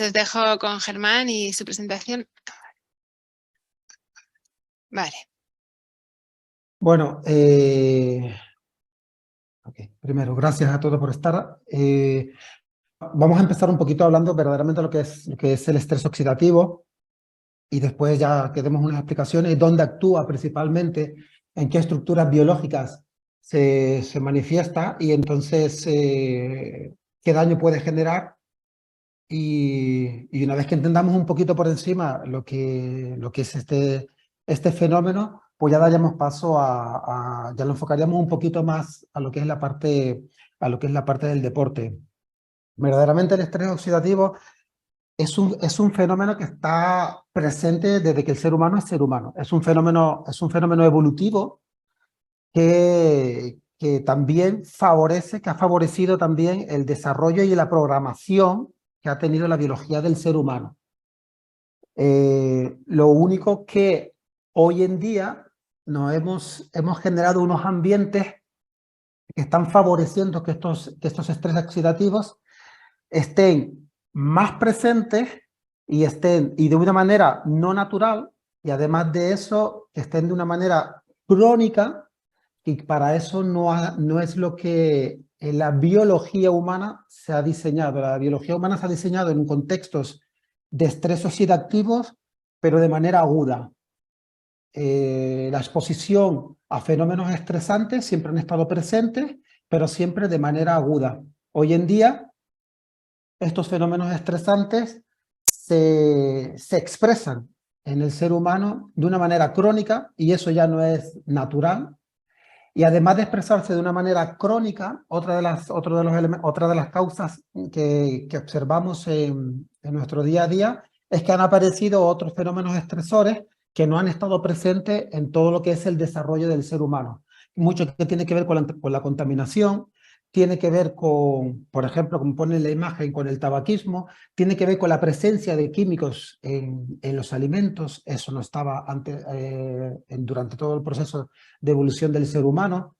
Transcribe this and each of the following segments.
Os dejo con Germán y su presentación. Vale. Bueno, primero, gracias a todos por estar. Vamos a empezar un poquito hablando verdaderamente de lo que es el estrés oxidativo y después ya que demos unas explicaciones, dónde actúa principalmente, en qué estructuras biológicas se manifiesta y entonces qué daño puede generar. Y una vez que entendamos un poquito por encima lo que es este fenómeno, pues ya daríamos paso ya lo enfocaríamos un poquito más a lo que es la parte, del deporte. Verdaderamente el estrés oxidativo es un fenómeno que está presente desde que el ser humano es ser humano. Es un fenómeno evolutivo que también que ha favorecido también el desarrollo y la programación que ha tenido la biología del ser humano. Lo único que hoy en día hemos generado unos ambientes que están favoreciendo que estos estrés oxidativos estén más presentes y de una manera no natural, y además de eso, que estén de una manera crónica, y para eso no es lo que la biología humana se ha diseñado. La biología humana se ha diseñado en contextos de estrés oxidativos, pero de manera aguda. La exposición a fenómenos estresantes siempre han estado presentes, pero siempre de manera aguda. Hoy en día, estos fenómenos estresantes se expresan en el ser humano de una manera crónica, y eso ya no es natural. Y además de expresarse de una manera crónica, otra de las causas que observamos en nuestro día a día es que han aparecido otros fenómenos estresores que no han estado presentes en todo lo que es el desarrollo del ser humano. Mucho que tiene que ver con la contaminación, tiene que ver con, por ejemplo, como pone en la imagen, con el tabaquismo, tiene que ver con la presencia de químicos en los alimentos. Eso no estaba durante todo el proceso de evolución del ser humano.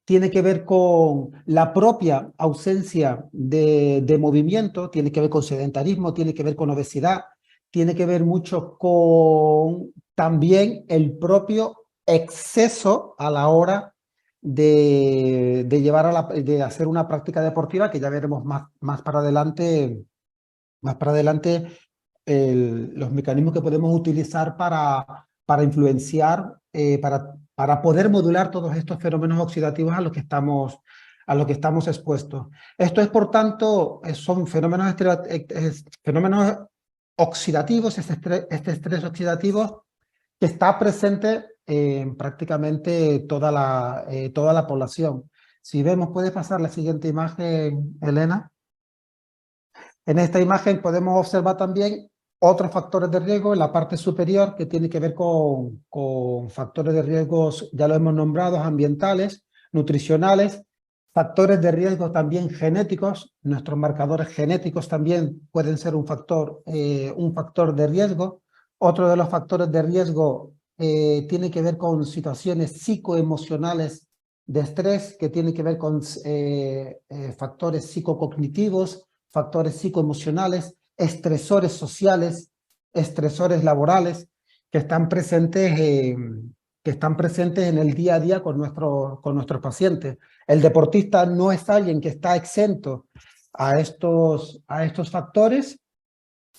Tiene que ver con la propia ausencia de movimiento, tiene que ver con sedentarismo, tiene que ver con obesidad, tiene que ver mucho con también el propio exceso a la hora de hacer una práctica deportiva, que ya veremos más para adelante, los mecanismos que podemos utilizar para influenciar, para poder modular todos estos fenómenos oxidativos a los que estamos expuestos. Esto es, por tanto, son fenómenos oxidativos, este estrés oxidativo que está presente en prácticamente toda la población. Si vemos, ¿puedes pasar la siguiente imagen, Elena? En esta imagen podemos observar también otros factores de riesgo en la parte superior, que tiene que ver con factores de riesgos, ya lo hemos nombrado, ambientales, nutricionales, factores de riesgo también genéticos. Nuestros marcadores genéticos también pueden ser un factor de riesgo. Otro de los factores de riesgo tiene que ver con situaciones psicoemocionales de estrés, que tiene que ver con factores psicocognitivos, factores psicoemocionales, estresores sociales, estresores laborales, que están presentes en el día a día con nuestros pacientes. El deportista no es alguien que está exento a estos factores,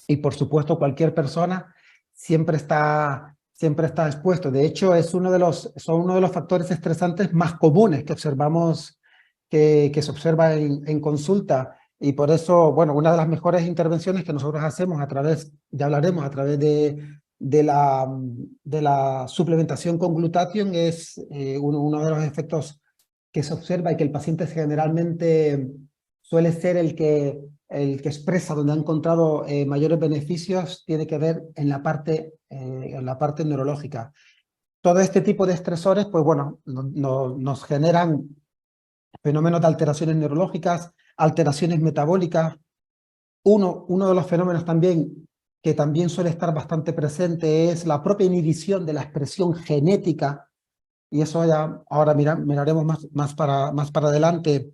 y por supuesto cualquier persona siempre está expuesto. De hecho, son uno de los factores estresantes más comunes que observamos, que se observa en consulta. Y por eso, bueno, una de las mejores intervenciones que nosotros hacemos ya hablaremos, a través de la suplementación con glutatión, es uno de los efectos que se observa, y que el paciente generalmente suele ser el que expresa, donde ha encontrado mayores beneficios, tiene que ver en la parte neurológica. Todo este tipo de estresores, pues bueno, nos generan fenómenos de alteraciones neurológicas, alteraciones metabólicas. Uno de los fenómenos también que también suele estar bastante presente es la propia inhibición de la expresión genética, y eso ya ahora miraremos más para adelante,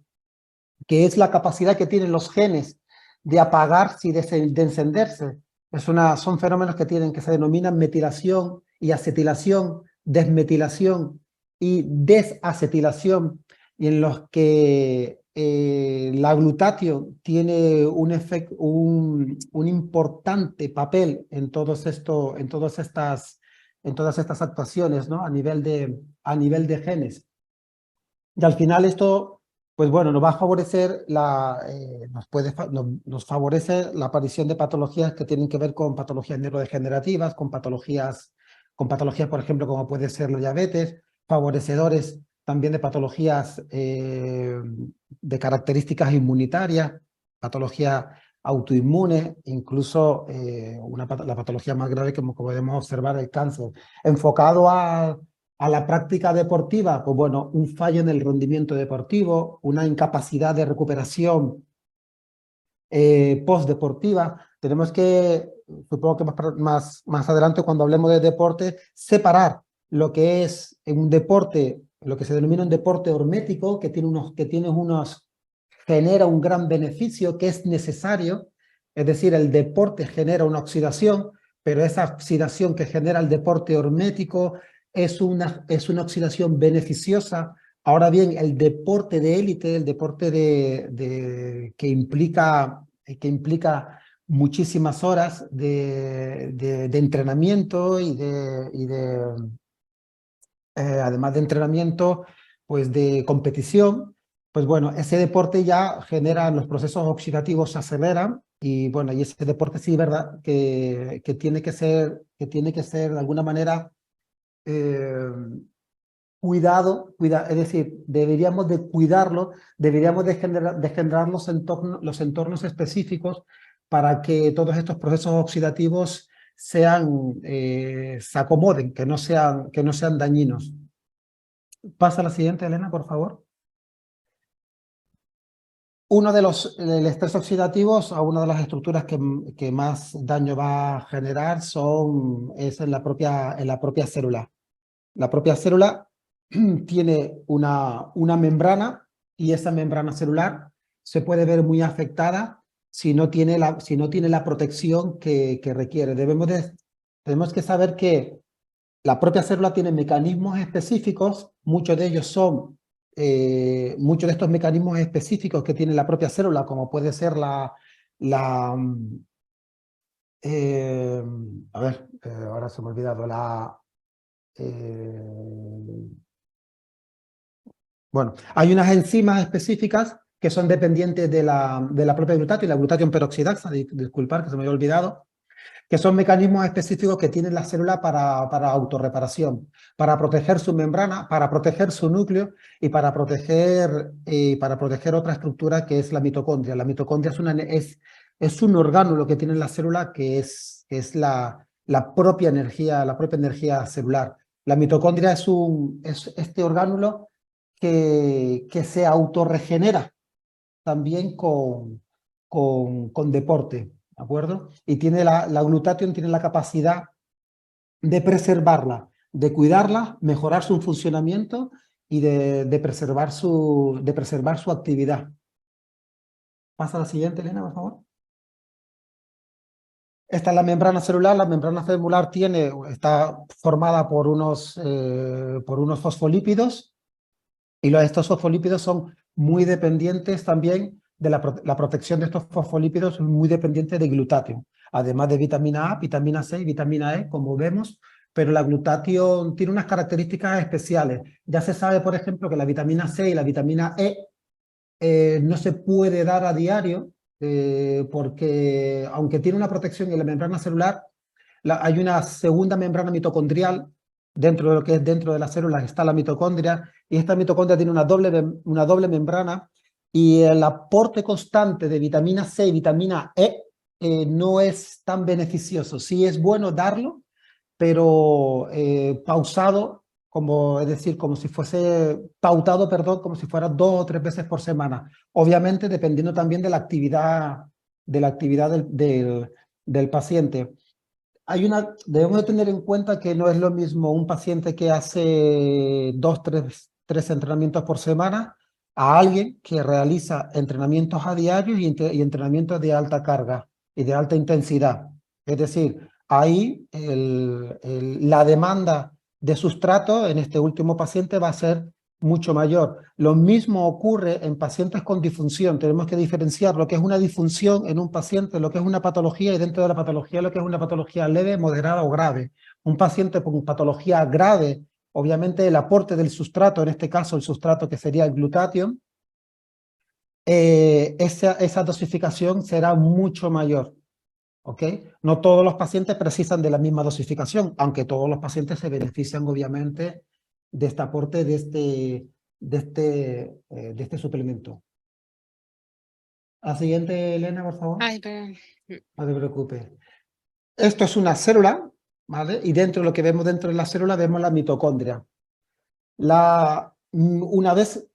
que es la capacidad que tienen los genes de apagarse y de encenderse. Son fenómenos que se denominan metilación y acetilación, desmetilación y desacetilación, y en los que la glutatión tiene un importante papel en todas estas actuaciones, ¿no? A nivel de genes. Y al final esto, pues bueno, nos va a favorecer nos favorece la aparición de patologías que tienen que ver con patologías neurodegenerativas, con patologías, por ejemplo, como puede ser la diabetes, favorecedores también de patologías de características inmunitarias, patología autoinmune, incluso la patología más grave que como podemos observar, el cáncer. Enfocado a la práctica deportiva, pues bueno, un fallo en el rendimiento deportivo, una incapacidad de recuperación postdeportiva. Tenemos que, supongo que más adelante cuando hablemos de deporte, separar lo que es un deporte, lo que se denomina un deporte hormético, que genera un gran beneficio, que es necesario, es decir, el deporte genera una oxidación, pero esa oxidación que genera el deporte hormético es una oxidación beneficiosa. Ahora bien, el deporte de élite, el deporte que implica muchísimas horas de entrenamiento además de entrenamiento, pues de competición, pues bueno, ese deporte ya genera, los procesos oxidativos se aceleran y bueno, y ese deporte sí, ¿verdad? Que tiene que ser de alguna manera eh, es decir, deberíamos de cuidarlo, deberíamos de generar los entornos específicos para que todos estos procesos oxidativos se acomoden, que no sean dañinos. Pasa a la siguiente, Elena, por favor. El estrés oxidativo, a una de las estructuras que más daño va a generar es en la propia célula. La propia célula tiene una membrana y esa membrana celular se puede ver muy afectada si no tiene la protección que requiere. Tenemos que saber que la propia célula tiene mecanismos específicos, muchos de estos mecanismos específicos que tiene la propia célula, como puede ser eh, ahora se me ha olvidado, bueno, hay unas enzimas específicas que son dependientes de la propia glutatión, la glutatión peroxidasa, disculpar que se me había olvidado, que son mecanismos específicos que tiene la célula para autorreparación, para proteger su membrana, para proteger su núcleo y para proteger otra estructura que es la mitocondria. La mitocondria es un orgánulo que tiene la célula que es la propia energía celular. La mitocondria es este orgánulo que se autorregenera también con deporte, ¿de acuerdo? Y la glutatión tiene la capacidad de preservarla, de cuidarla, mejorar su funcionamiento y de preservar su actividad. Pasa a la siguiente, Elena, por favor. Esta es la membrana celular. La membrana celular está formada por unos fosfolípidos y estos fosfolípidos son muy dependientes también de la protección de estos fosfolípidos, es muy dependiente de glutatión, además de vitamina A, vitamina C y vitamina E, como vemos, pero la glutatión tiene unas características especiales. Ya se sabe, por ejemplo, que la vitamina C y la vitamina E no se puede dar a diario, porque aunque tiene una protección en la membrana celular, hay una segunda membrana mitocondrial dentro de lo que es dentro de las células está la mitocondria, y esta mitocondria tiene una doble membrana, y el aporte constante de vitamina C y vitamina no es tan beneficioso. Sí es bueno darlo, pero pausado, es decir, como si fuese pautado, perdón, como si fuera 2 o 3 veces por semana. Obviamente dependiendo también de la actividad del paciente. Debemos de tener en cuenta que no es lo mismo un paciente que hace 2, 3 entrenamientos por semana a alguien que realiza entrenamientos a diario y entrenamientos de alta carga y de alta intensidad. Es decir, ahí la demanda de sustrato en este último paciente va a ser mucho mayor. Lo mismo ocurre en pacientes con disfunción. Tenemos que diferenciar lo que es una disfunción en un paciente, lo que es una patología, y dentro de la patología lo que es una patología leve, moderada o grave. Un paciente con patología grave, obviamente el aporte del sustrato, en este caso el sustrato que sería el glutatión, esa dosificación será mucho mayor. ¿Ok? No todos los pacientes precisan de la misma dosificación, aunque todos los pacientes se benefician obviamente de este aporte de este suplemento. La siguiente, Elena, por favor. Ay, pero... No te preocupes. Esto es una célula, ¿vale? Y dentro de lo que vemos dentro de la célula vemos la mitocondria. Una vez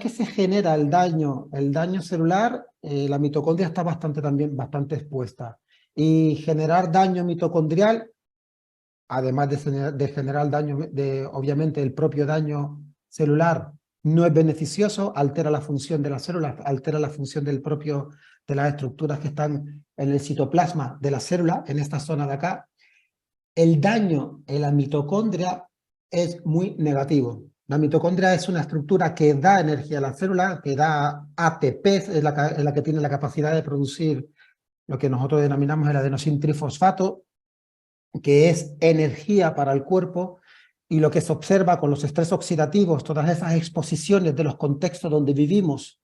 que se genera el daño celular, la mitocondria está también bastante expuesta. Y generar daño mitocondrial, además de generar daño, obviamente el propio daño celular no es beneficioso, altera la función de las células, altera la función de las estructuras que están en el citoplasma de la célula, en esta zona de acá. El daño en la mitocondria es muy negativo. La mitocondria es una estructura que da energía a la célula, que da ATP, es la que tiene la capacidad de producir lo que nosotros denominamos el adenosín trifosfato, que es energía para el cuerpo, y lo que se observa con los estrés oxidativos, todas esas exposiciones de los contextos donde vivimos,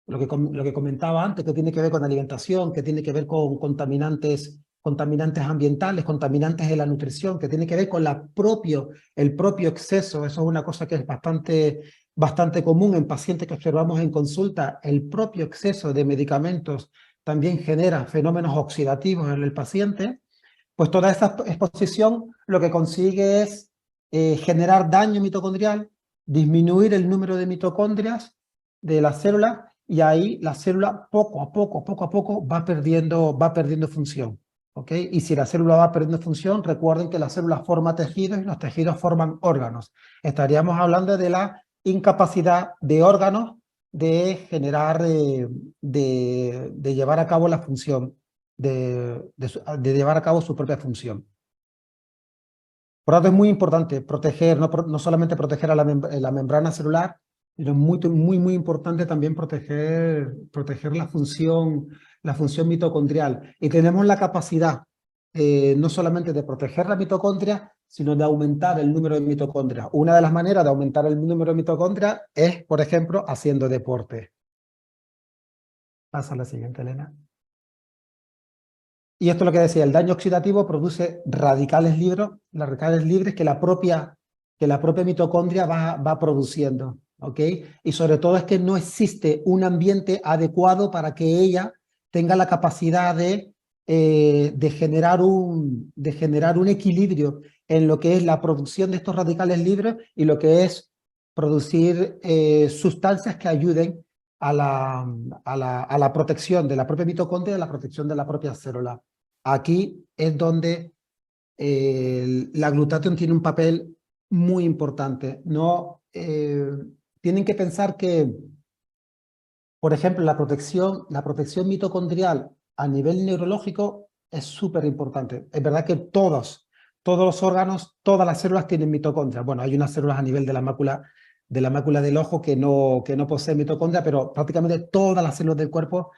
lo que comentaba antes, que tiene que ver con alimentación, que tiene que ver con contaminantes ambientales, contaminantes de la nutrición, que tiene que ver con el propio exceso. Eso es una cosa que es bastante común en pacientes que observamos en consulta. El propio exceso de medicamentos también genera fenómenos oxidativos en el paciente. Pues toda esta exposición lo que consigue es generar daño mitocondrial, disminuir el número de mitocondrias de la célula, y ahí la célula poco a poco va perdiendo función. ¿Ok? Y si la célula va perdiendo función, recuerden que la célula forma tejidos y los tejidos forman órganos. Estaríamos hablando de la incapacidad de órganos de generar, de llevar a cabo la función, de llevar a cabo su propia función. Por lo tanto, es muy importante proteger, no solamente proteger a la membrana celular, pero muy importante también proteger la función mitocondrial. Y tenemos la capacidad no solamente de proteger la mitocondria, sino de aumentar el número de mitocondrias. Una de las maneras de aumentar el número de mitocondrias es, por ejemplo, haciendo deporte. Pasa a la siguiente, Elena. Y esto es lo que decía, el daño oxidativo produce radicales libres que la propia mitocondria va produciendo, ¿ok? Y sobre todo es que no existe un ambiente adecuado para que ella tenga la capacidad de generar un equilibrio en lo que es la producción de estos radicales libres y lo que es producir sustancias que ayuden a la protección de la propia mitocondria y a la protección de la propia célula. Aquí es donde la glutatión tiene un papel muy importante. Tienen que pensar que, por ejemplo, la protección mitocondrial a nivel neurológico es súper importante. Es verdad que todos los órganos, todas las células tienen mitocondria. Bueno, hay unas células a nivel de la mácula del ojo que no poseen mitocondria, pero prácticamente todas las células del cuerpo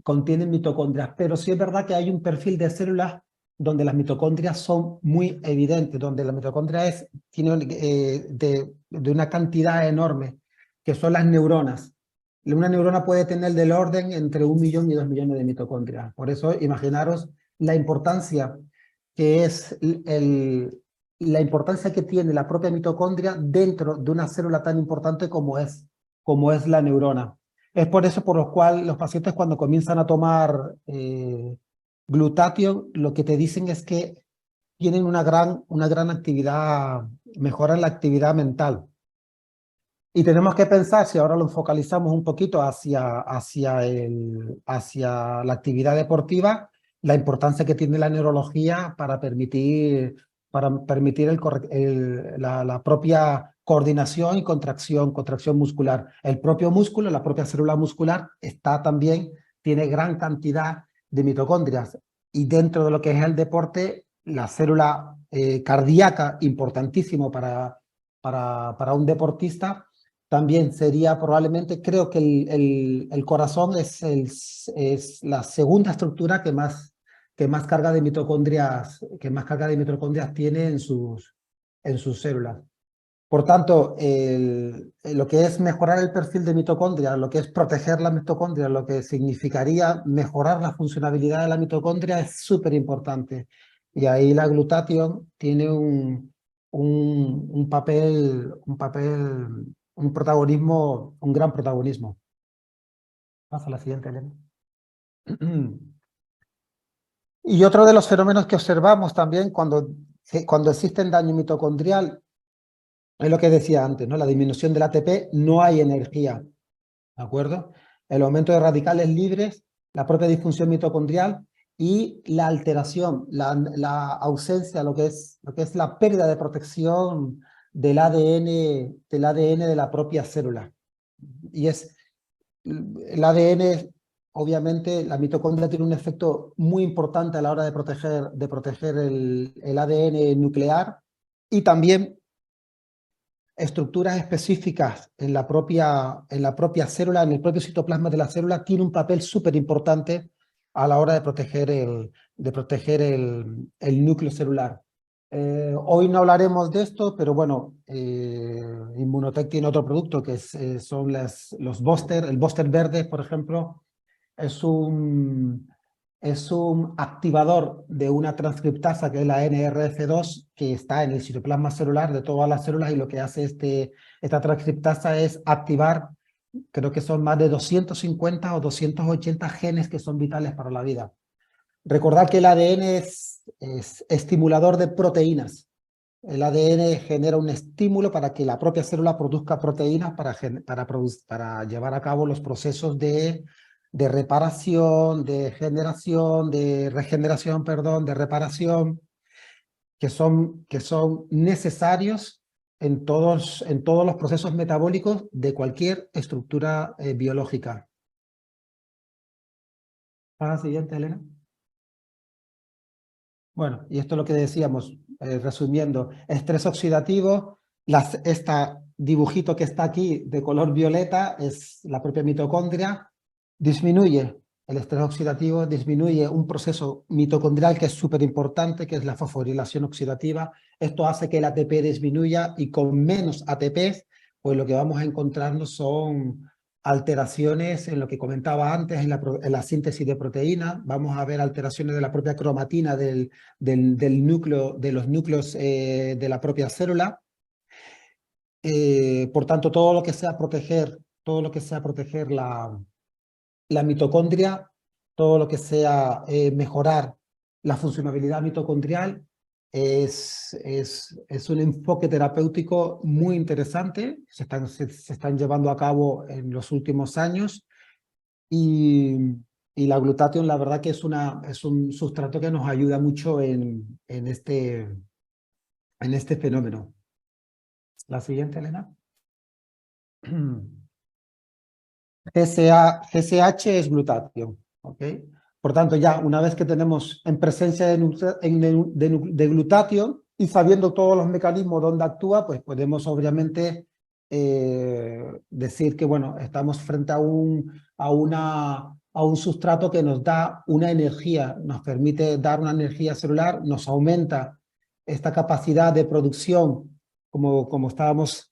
contienen mitocondrias. Pero sí es verdad que hay un perfil de células donde las mitocondrias son muy evidentes, donde la mitocondria tiene de una cantidad enorme, que son las neuronas. Una neurona puede tener del orden entre 1 millón y 2 millones de mitocondrias. Por eso, imaginaros la importancia que es la importancia que tiene la propia mitocondria dentro de una célula tan importante como es la neurona. Es por eso por lo cual los pacientes cuando comienzan a tomar glutatión, lo que te dicen es que tienen una gran actividad, mejoran la actividad mental. Y tenemos que pensar, si ahora lo focalizamos un poquito hacia la actividad deportiva, la importancia que tiene la neurología para permitir para permitir la propia coordinación y contracción muscular. El propio músculo, la propia célula muscular, tiene gran cantidad de mitocondrias. Y dentro de lo que es el deporte, la célula cardíaca, importantísimo para un deportista, también sería probablemente, creo que el corazón es la segunda estructura que más carga de mitocondrias tiene en sus células. Por tanto, lo que es mejorar el perfil de mitocondria, lo que es proteger la mitocondria, lo que significaría mejorar la funcionalidad de la mitocondria es súper importante. Y ahí la glutatión tiene un protagonismo, un gran protagonismo. Pasa a la siguiente, Elena. Y otro de los fenómenos que observamos también cuando existe daño mitocondrial es lo que decía antes, ¿no? La disminución del ATP, no hay energía, ¿de acuerdo? El aumento de radicales libres, la propia disfunción mitocondrial y la alteración, la ausencia, lo que es la pérdida de protección del ADN de la propia célula. Y el ADN, obviamente, la mitocondria tiene un efecto muy importante a la hora de proteger el ADN nuclear y también estructuras específicas en la propia célula, en el propio citoplasma de la célula, tiene un papel súper importante a la hora de proteger el núcleo celular. Hoy no hablaremos de esto, pero bueno, Immunotec tiene otro producto que son los booster. El booster verde, por ejemplo, es un activador de una transcriptasa que es la NRF2, que está en el citoplasma celular de todas las células, y lo que hace esta transcriptasa es activar, creo que son más de 250 o 280 genes que son vitales para la vida. Recordad que el ADN es estimulador de proteínas. El ADN genera un estímulo para que la propia célula produzca proteínas para llevar a cabo los procesos de reparación, de regeneración, de reparación, que son necesarios en todos los procesos metabólicos de cualquier estructura biológica. ¿Para la siguiente, Elena? Bueno, y esto es lo que decíamos, resumiendo, estrés oxidativo, este dibujito que está aquí de color violeta es la propia mitocondria, disminuye el estrés oxidativo, disminuye un proceso mitocondrial que es súper importante, que es la fosforilación oxidativa. Esto hace que el ATP disminuya, y con menos ATP, pues lo que vamos a encontrarnos son alteraciones en lo que comentaba antes, en la síntesis de proteína. Vamos a ver alteraciones de la propia cromatina del núcleo, de los núcleos de la propia célula. Por tanto, todo lo que sea proteger la mitocondria, todo lo que sea mejorar la funcionalidad mitocondrial, es un enfoque terapéutico muy interesante. Se están llevando a cabo en los últimos años, y la glutatión, la verdad que es un sustrato que nos ayuda mucho en este fenómeno. La siguiente, Elena. GSH es glutatión, ¿ok? Por tanto, ya una vez que tenemos en presencia de glutatión y sabiendo todos los mecanismos donde actúa, pues podemos obviamente decir que, bueno, estamos frente a un sustrato que nos da una energía, nos permite dar una energía celular, nos aumenta esta capacidad de producción, como estábamos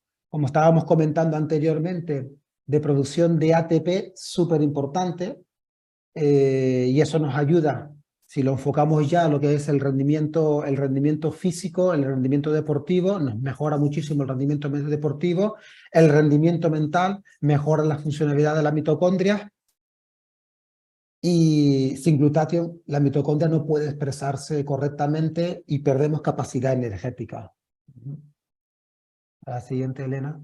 comentando anteriormente, de producción de ATP, súper importante, y eso nos ayuda, si lo enfocamos ya a lo que es el rendimiento físico, el rendimiento deportivo, nos mejora muchísimo el rendimiento deportivo, el rendimiento mental, mejora la funcionalidad de la mitocondria, y sin glutatión la mitocondria no puede expresarse correctamente y perdemos capacidad energética. A la siguiente, Elena.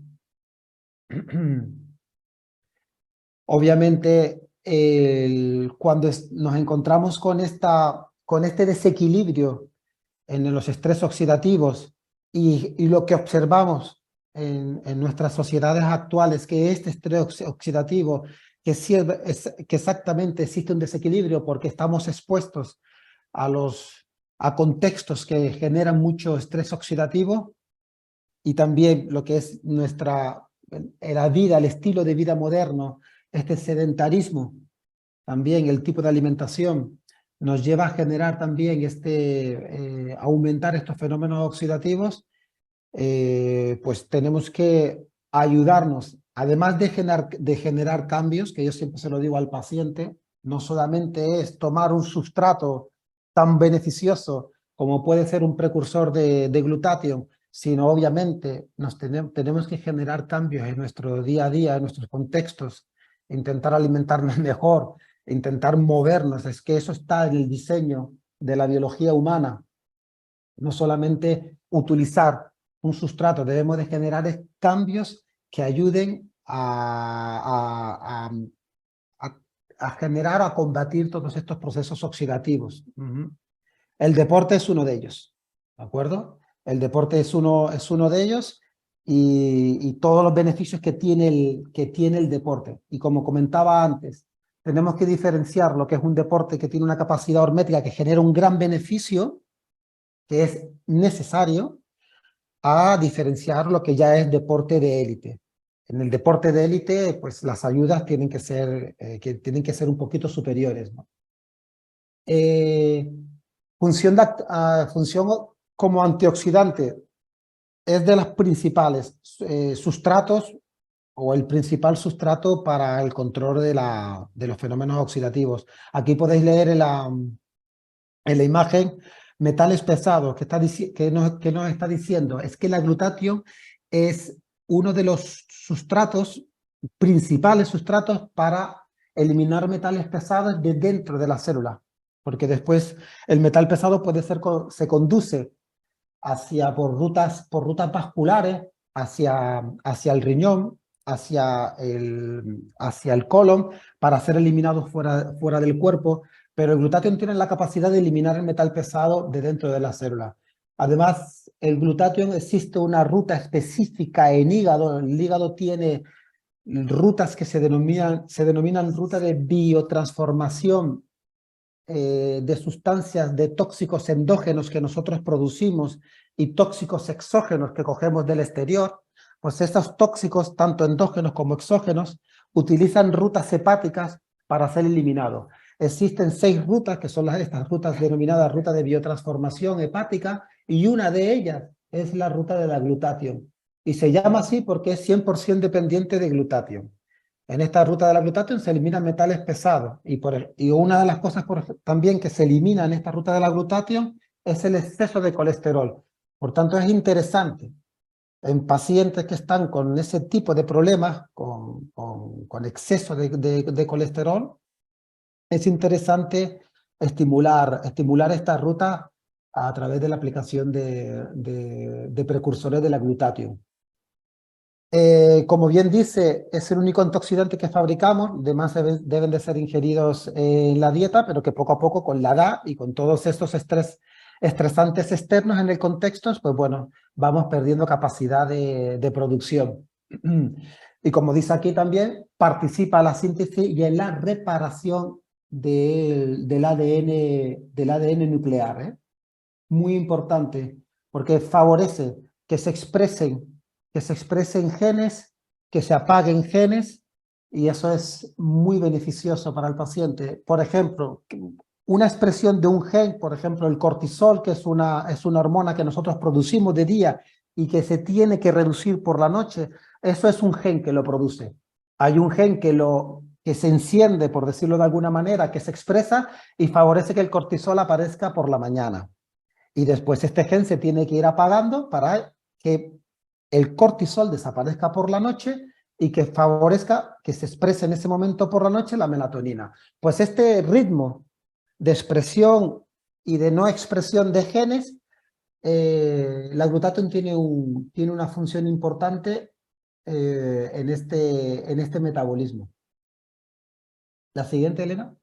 Obviamente, cuando nos encontramos con este desequilibrio en los estrés oxidativos y lo que observamos en nuestras sociedades actuales, que este estrés oxidativo, que exactamente existe un desequilibrio porque estamos expuestos a contextos que generan mucho estrés oxidativo, y también lo que es la vida, el estilo de vida moderno, este sedentarismo, también el tipo de alimentación, nos lleva a generar también aumentar estos fenómenos oxidativos. Pues tenemos que ayudarnos, además de generar cambios, que yo siempre se lo digo al paciente, no solamente es tomar un sustrato tan beneficioso como puede ser un precursor de glutatión, sino obviamente tenemos que generar cambios en nuestro día a día, en nuestros contextos, intentar alimentarnos mejor, intentar movernos. Es que eso está en el diseño de la biología humana, no solamente utilizar un sustrato, debemos de generar cambios que ayuden a generar, a combatir todos estos procesos oxidativos. El deporte es uno de ellos, ¿de acuerdo? El deporte es uno de ellos y todos los beneficios que tiene el deporte. Y como comentaba antes, tenemos que diferenciar lo que es un deporte que tiene una capacidad hormética que genera un gran beneficio, que es necesario, a diferenciar lo que ya es deporte de élite. En el deporte de élite, pues las ayudas tienen que ser un poquito superiores, ¿no? Función como antioxidante es de las principales sustratos o el principal sustrato para el control de los fenómenos oxidativos. Aquí podéis leer en la imagen metales pesados que nos está diciendo es que la glutatión es uno de los principales sustratos para eliminar metales pesados de dentro de la célula, porque después el metal pesado se conduce por rutas vasculares hacia el riñón, hacia el colon, para ser eliminado fuera del cuerpo, pero el glutatión tiene la capacidad de eliminar el metal pesado de dentro de la célula. Además, el glutatión existe una ruta específica en hígado. El hígado tiene rutas que se denominan ruta de biotransformación de sustancias, de tóxicos endógenos que nosotros producimos y tóxicos exógenos que cogemos del exterior. Pues estos tóxicos, tanto endógenos como exógenos, utilizan rutas hepáticas para ser eliminados. Existen 6 rutas, que son estas rutas denominadas ruta de biotransformación hepática, y una de ellas es la ruta de la glutatión. Y se llama así porque es 100% dependiente de glutatión. En esta ruta de la glutatión se eliminan metales pesados y una de las cosas también que se elimina en esta ruta de la glutatión es el exceso de colesterol. Por tanto, es interesante en pacientes que están con ese tipo de problemas, con exceso de colesterol, es interesante estimular esta ruta a través de la aplicación de precursores de la glutatión. Como bien dice, es el único antioxidante que fabricamos, además deben de ser ingeridos en la dieta, pero que poco a poco con la edad y con todos estos estresantes externos en el contexto, pues bueno, vamos perdiendo capacidad de producción. Y como dice aquí también, participa en la síntesis y en la reparación del ADN nuclear, ¿eh? Muy importante, porque favorece que se expresen genes, que se apaguen genes, y eso es muy beneficioso para el paciente. Por ejemplo, una expresión de un gen, por ejemplo, el cortisol, que es una hormona que nosotros producimos de día y que se tiene que reducir por la noche, eso es un gen que lo produce. Hay un gen que se enciende, por decirlo de alguna manera, que se expresa y favorece que el cortisol aparezca por la mañana. Y después este gen se tiene que ir apagando para que el cortisol desaparezca por la noche y que favorezca que se exprese en ese momento por la noche la melatonina. Pues este ritmo de expresión y de no expresión de genes, la glutatión tiene una función importante en este metabolismo. La siguiente, Elena.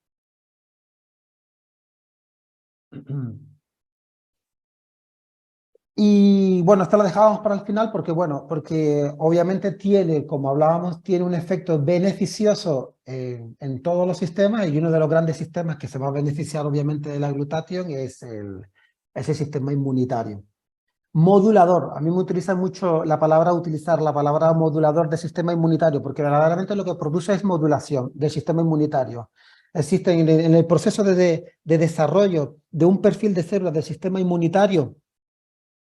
Y bueno, esta la dejábamos para el final porque, bueno, porque obviamente tiene, como hablábamos, tiene un efecto beneficioso en todos los sistemas, y uno de los grandes sistemas que se va a beneficiar obviamente de la glutatión es el sistema inmunitario. Modulador, a mí me utiliza mucho utilizar la palabra modulador del sistema inmunitario, porque verdaderamente lo que produce es modulación del sistema inmunitario. Existe en el proceso de desarrollo de un perfil de células del sistema inmunitario,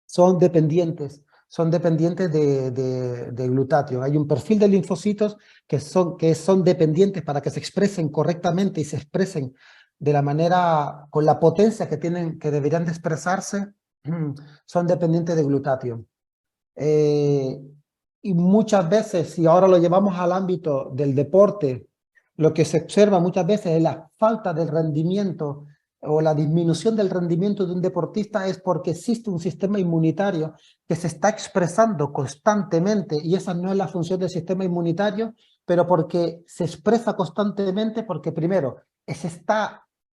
son dependientes de glutatión. Hay un perfil de linfocitos que son dependientes para que se expresen correctamente y se expresen de la manera, con la potencia que deberían de expresarse, son dependientes de glutatión. Y muchas veces, si ahora lo llevamos al ámbito del deporte, lo que se observa muchas veces es la falta del rendimiento o la disminución del rendimiento de un deportista, es porque existe un sistema inmunitario que se está expresando constantemente, y esa no es la función del sistema inmunitario, pero porque se expresa constantemente, porque primero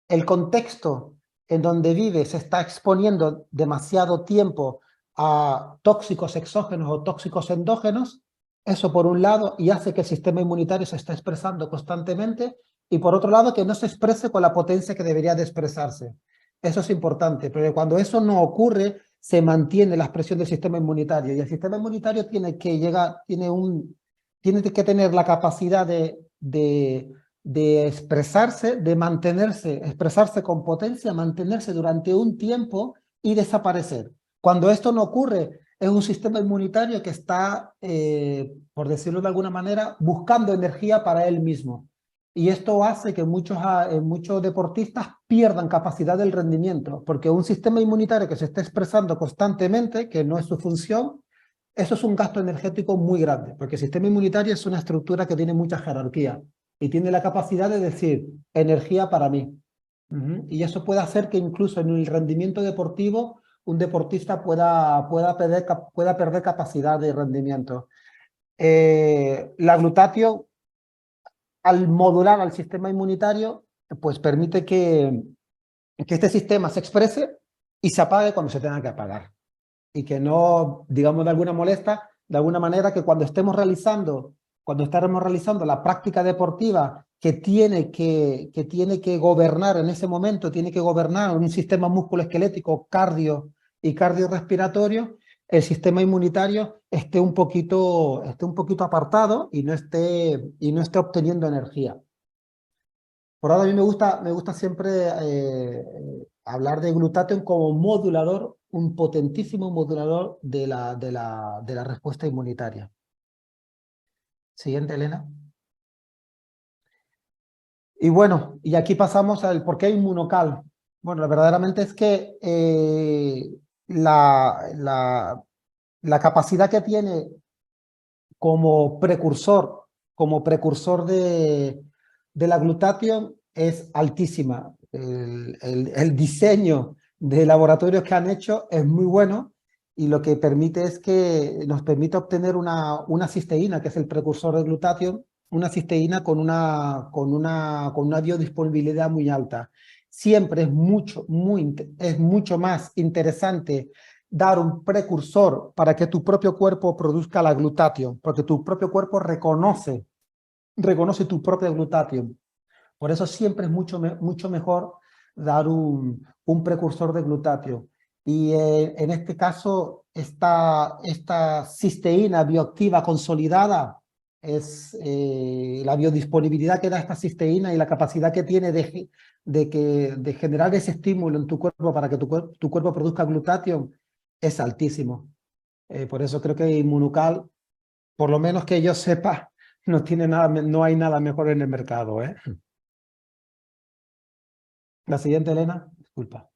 el contexto en donde vive se está exponiendo demasiado tiempo a tóxicos exógenos o tóxicos endógenos. Eso por un lado, y hace que el sistema inmunitario se esté expresando constantemente, y por otro lado que no se exprese con la potencia que debería de expresarse. Eso es importante, pero cuando eso no ocurre, se mantiene la expresión del sistema inmunitario, y el sistema inmunitario tiene que tener la capacidad de expresarse, de mantenerse, expresarse con potencia, mantenerse durante un tiempo y desaparecer. Cuando esto no ocurre, es un sistema inmunitario que está, por decirlo de alguna manera, buscando energía para él mismo. Y esto hace que muchos deportistas pierdan capacidad del rendimiento, porque un sistema inmunitario que se está expresando constantemente, que no es su función, eso es un gasto energético muy grande, porque el sistema inmunitario es una estructura que tiene mucha jerarquía y tiene la capacidad de decir energía para mí. Y eso puede hacer que incluso en el rendimiento deportivo un deportista pueda perder capacidad de rendimiento. La glutatio, al modular al sistema inmunitario, pues permite que este sistema se exprese y se apague cuando se tenga que apagar. Y que no, digamos de alguna manera, que cuando estaremos realizando la práctica deportiva que tiene que gobernar en ese momento, tiene que gobernar un sistema musculoesquelético, cardio y cardiorrespiratorio, el sistema inmunitario esté un poquito apartado y no esté obteniendo energía. Por ahora a mí me gusta siempre hablar de glutatión como modulador, un potentísimo modulador de la respuesta inmunitaria. Siguiente, Elena. Y bueno, y aquí pasamos al por qué inmunocal. Bueno, verdaderamente es que la capacidad que tiene como precursor de la glutatión es altísima. El diseño de laboratorios que han hecho es muy bueno, y lo que permite es que nos permite obtener una cisteína, que es el precursor de glutatión, una cisteína con una biodisponibilidad muy alta. Siempre es mucho más interesante dar un precursor para que tu propio cuerpo produzca la glutatión, porque tu propio cuerpo reconoce tu propia glutatión. Por eso siempre es mucho mejor dar un precursor de glutatión. Y en este caso, esta cisteína bioactiva consolidada es la biodisponibilidad que da esta cisteína y la capacidad que tiene de generar ese estímulo en tu cuerpo para que tu cuerpo produzca glutatión es altísimo. Por eso creo que Inmunocal, por lo menos que yo sepa, no hay nada mejor en el mercado, ¿eh? La siguiente, Elena, disculpa.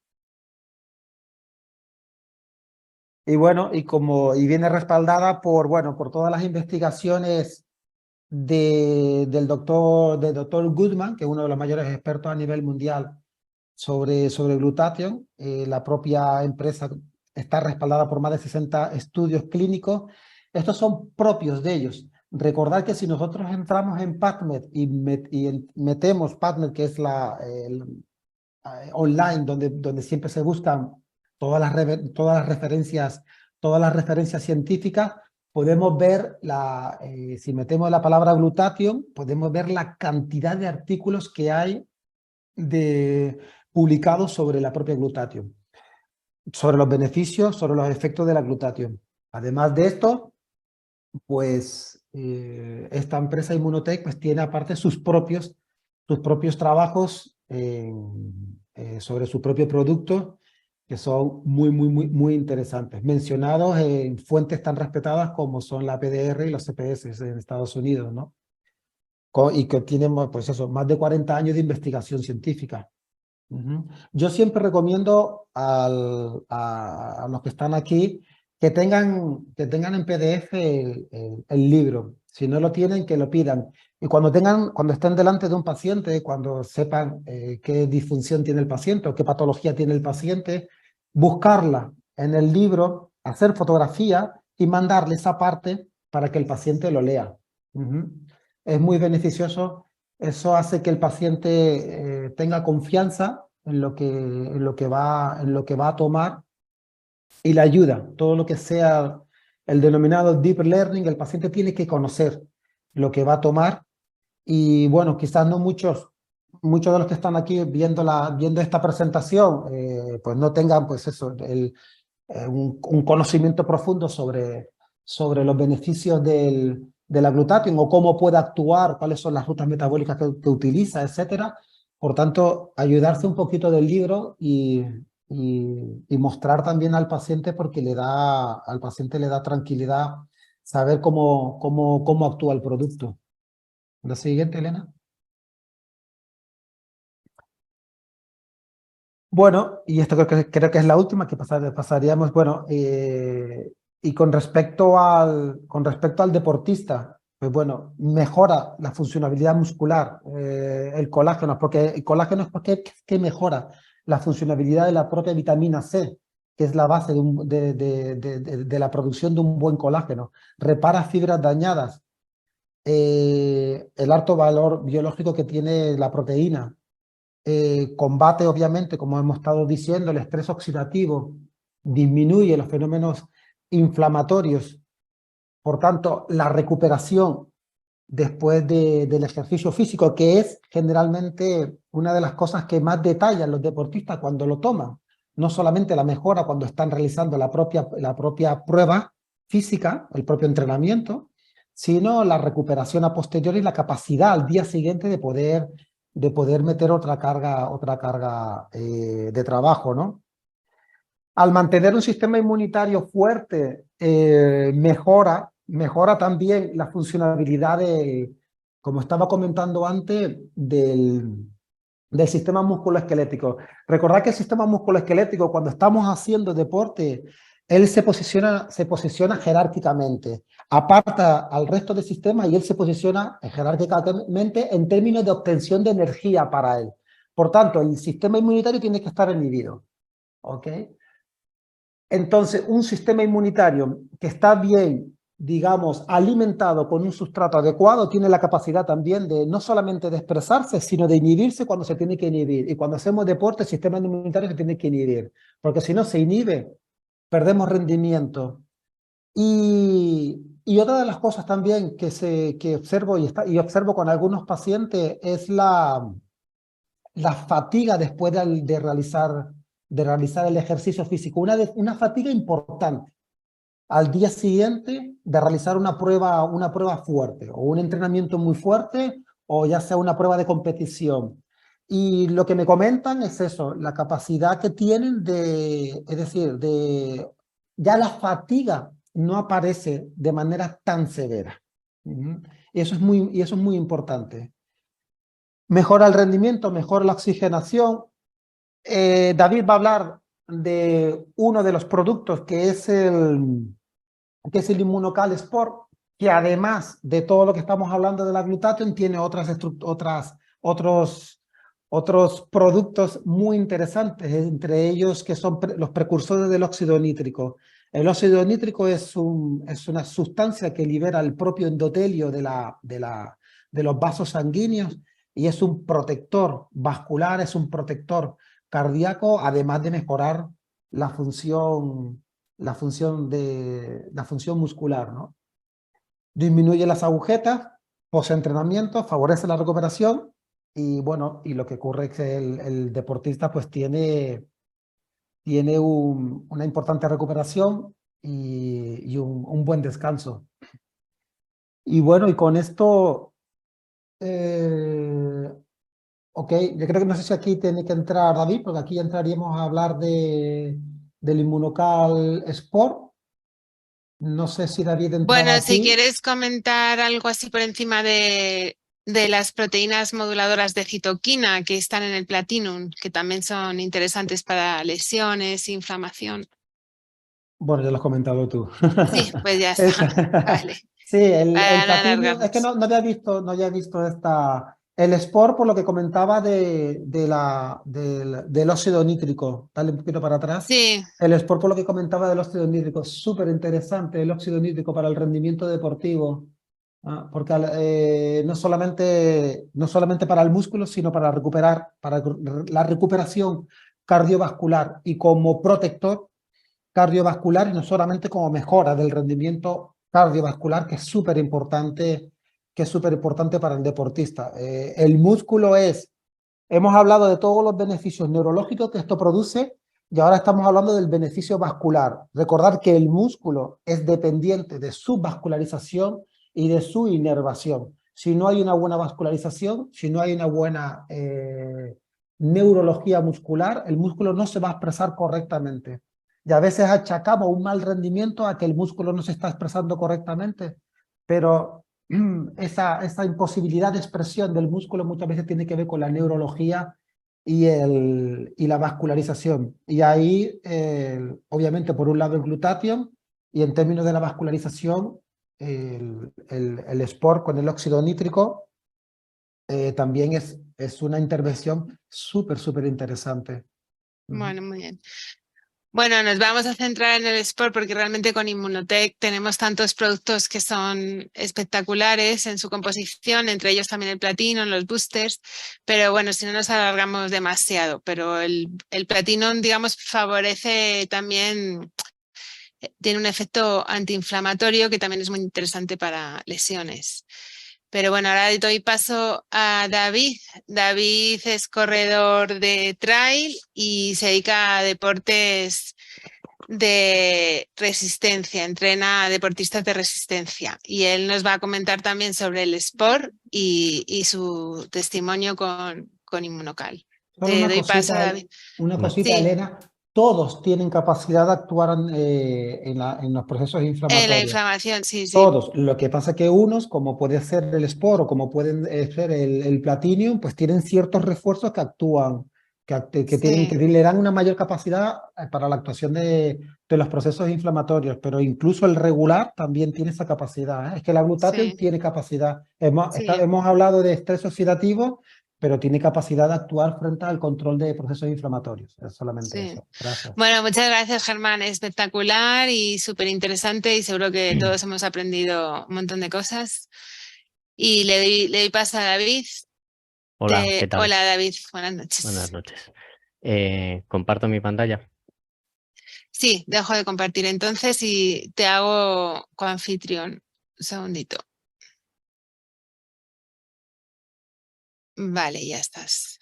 Y bueno, y viene respaldada por todas las investigaciones del doctor Goodman, que es uno de los mayores expertos a nivel mundial sobre glutatión. La propia empresa está respaldada por más de 60 estudios clínicos. Estos son propios de ellos. Recordad que si nosotros entramos en PubMed y metemos PubMed, que es online, donde siempre se buscan todas las referencias científicas, podemos ver, si metemos la palabra glutatión, podemos ver la cantidad de artículos que hay publicados sobre la propia glutatión, sobre los beneficios, sobre los efectos de la glutatión. Además de esto, pues esta empresa Immunotech pues tiene aparte sus propios trabajos sobre su propio producto, que son muy interesantes, mencionados en fuentes tan respetadas como son la PDR y los CPS en Estados Unidos, ¿no? Y que tienen, pues eso, más de 40 años de investigación científica. Yo siempre recomiendo a los que están aquí que tengan en PDF el libro. Si no lo tienen, que lo pidan. Y cuando estén delante de un paciente, cuando sepan qué disfunción tiene el paciente o qué patología tiene el paciente, buscarla en el libro, hacer fotografía y mandarle esa parte para que el paciente lo lea. Es muy beneficioso. Eso hace que el paciente tenga confianza en lo que va a tomar y le ayuda. Todo lo que sea el denominado deep learning, el paciente tiene que conocer lo que va a tomar. Y bueno, quizás no muchos de los que están aquí viendo esta presentación, pues no tengan pues eso, un conocimiento profundo sobre los beneficios de la glutatión o cómo puede actuar, cuáles son las rutas metabólicas que utiliza, etcétera. Por tanto, ayudarse un poquito del libro y mostrar también al paciente, porque al paciente le da tranquilidad saber cómo actúa el producto. La siguiente, Elena. Bueno, y esto creo que es la última que pasaríamos. Bueno, y con respecto al deportista, pues bueno, mejora la funcionalidad muscular, el colágeno, porque el colágeno es que mejora la funcionalidad de la propia vitamina C, que es la base de la producción de un buen colágeno. Repara fibras dañadas, el alto valor biológico que tiene la proteína. Combate, obviamente, como hemos estado diciendo, el estrés oxidativo, disminuye los fenómenos inflamatorios. Por tanto, la recuperación después del ejercicio físico, que es generalmente una de las cosas que más detallan los deportistas cuando lo toman. No solamente la mejora cuando están realizando la propia prueba física, el propio entrenamiento, sino la recuperación a posteriori y la capacidad al día siguiente de poder meter otra carga de trabajo, ¿no? Al mantener un sistema inmunitario fuerte, mejora también la funcionalidad como estaba comentando antes, del sistema musculoesquelético. Recordad que el sistema musculoesquelético, cuando estamos haciendo deporte, él se posiciona jerárquicamente, aparta al resto del sistema y él se posiciona jerárquicamente en términos de obtención de energía para él. Por tanto, el sistema inmunitario tiene que estar inhibido. ¿Ok? Entonces, un sistema inmunitario que está bien, digamos, alimentado con un sustrato adecuado, tiene la capacidad también de no solamente de expresarse, sino de inhibirse cuando se tiene que inhibir. Y cuando hacemos deporte, el sistema inmunitario se tiene que inhibir, porque si no se inhibe, perdemos rendimiento. Y otra de las cosas también que observo y observo con algunos pacientes es la fatiga después de realizar el ejercicio físico, una fatiga importante al día siguiente de realizar una prueba fuerte, o un entrenamiento muy fuerte, o ya sea una prueba de competición. Y lo que me comentan es eso, la capacidad que tienen es decir, ya la fatiga no aparece de manera tan severa. Y eso es muy importante. Mejora el rendimiento, mejora la oxigenación. David va a hablar de uno de los productos que es el Immunocal Sport, que además de todo lo que estamos hablando de la glutatión, tiene otros productos muy interesantes, entre ellos que son los precursores del óxido nítrico. El óxido nítrico es una sustancia que libera el propio endotelio de los vasos sanguíneos y es un protector vascular, es un protector cardíaco, además de mejorar la función muscular, ¿no? Disminuye las agujetas, post-entrenamiento, favorece la recuperación y bueno, y lo que ocurre es que el deportista pues tiene una importante recuperación y un buen descanso. Y bueno, y con esto, ok, yo creo que no sé si aquí tiene que entrar David, porque aquí entraríamos a hablar del Inmunocal Sport. No sé si David Bueno, entraba si aquí. quieres comentar algo así por encima de las proteínas moduladoras de citoquina que están en el Platinum, que también son interesantes para lesiones, inflamación. Bueno, ya lo has comentado tú. Sí, pues ya está. Esa- Vale, Sí, el para no Platinum, es que alargarnos. no había visto el Sport, por lo que comentaba del óxido nítrico. Dale un poquito para atrás. Sí, El Sport, por lo que comentaba del óxido nítrico, súper interesante el óxido nítrico para el rendimiento deportivo. Porque no solamente para el músculo, sino para la recuperación cardiovascular y como protector cardiovascular y no solamente como mejora del rendimiento cardiovascular, que es súper importante para el deportista. El músculo hemos hablado de todos los beneficios neurológicos que esto produce y ahora estamos hablando del beneficio vascular. Recordar que el músculo es dependiente de su vascularización y de su inervación. Si no hay una buena vascularización, si no hay una buena neurología muscular, el músculo no se va a expresar correctamente. Y a veces achacamos un mal rendimiento a que el músculo no se está expresando correctamente, pero esa imposibilidad de expresión del músculo muchas veces tiene que ver con la neurología y la vascularización. Y ahí, obviamente, por un lado el glutatión y en términos de la vascularización, el Sport con el óxido nítrico también es una intervención súper interesante. bueno, muy bien. Bueno, nos vamos a centrar en el sport porque realmente con Immunotech tenemos tantos productos que son espectaculares en su composición, entre ellos también el platino, los boosters, pero bueno, si no nos alargamos demasiado, pero el platino, digamos, favorece también, tiene un efecto antiinflamatorio que también es muy interesante para lesiones. Pero bueno, ahora doy paso a David. David es corredor de trail y se dedica a deportes de resistencia, entrena a deportistas de resistencia. Y él nos va a comentar también sobre el sport y su testimonio con Inmunocal. Solo Te doy paso, David. una Vale. cosita, Sí, Elena. Todos tienen capacidad de actuar en los procesos la inflamatorios. inflamación, sí, sí, Todos. Lo que pasa es que unos, como puede ser el Sport o como pueden ser el Platinum, pues tienen ciertos refuerzos que actúan, que sí, le dan una mayor capacidad para la actuación de los procesos inflamatorios. Pero incluso el regular también tiene esa capacidad, ¿eh? Es que la glutatión sí, tiene capacidad. sí. Hemos hablado de estrés oxidativo, pero tiene capacidad de actuar frente al control de procesos inflamatorios. Es solamente Sí. eso. Gracias. Bueno, muchas gracias, Germán. Espectacular y súper interesante y seguro que todos hemos aprendido un montón de cosas. Y le doy paso a David. Hola, ¿qué tal? Hola, David. Buenas Buenas noches. noches. Comparto mi pantalla. Sí, dejo de compartir entonces y te hago coanfitrión. Un segundito. Vale, ya estás.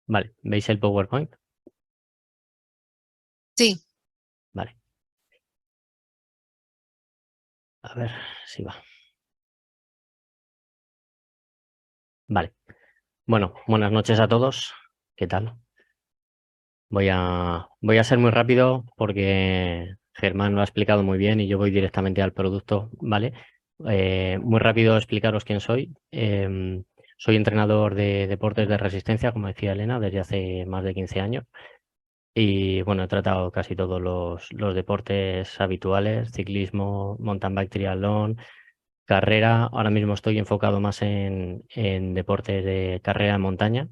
Vale, ¿veis el PowerPoint? Sí, Vale. A ver si va. Vale. Bueno, buenas noches a todos. ¿Qué tal? Voy a ser muy rápido porque Germán lo ha explicado muy bien y yo voy directamente al producto, ¿vale? Muy rápido explicaros quién soy. Soy entrenador de deportes de resistencia, como decía Elena, desde hace más de 15 años. Y bueno, he tratado casi todos los deportes habituales, ciclismo, mountain bike, triatlón, carrera. Ahora mismo estoy enfocado más en deportes de carrera en montaña,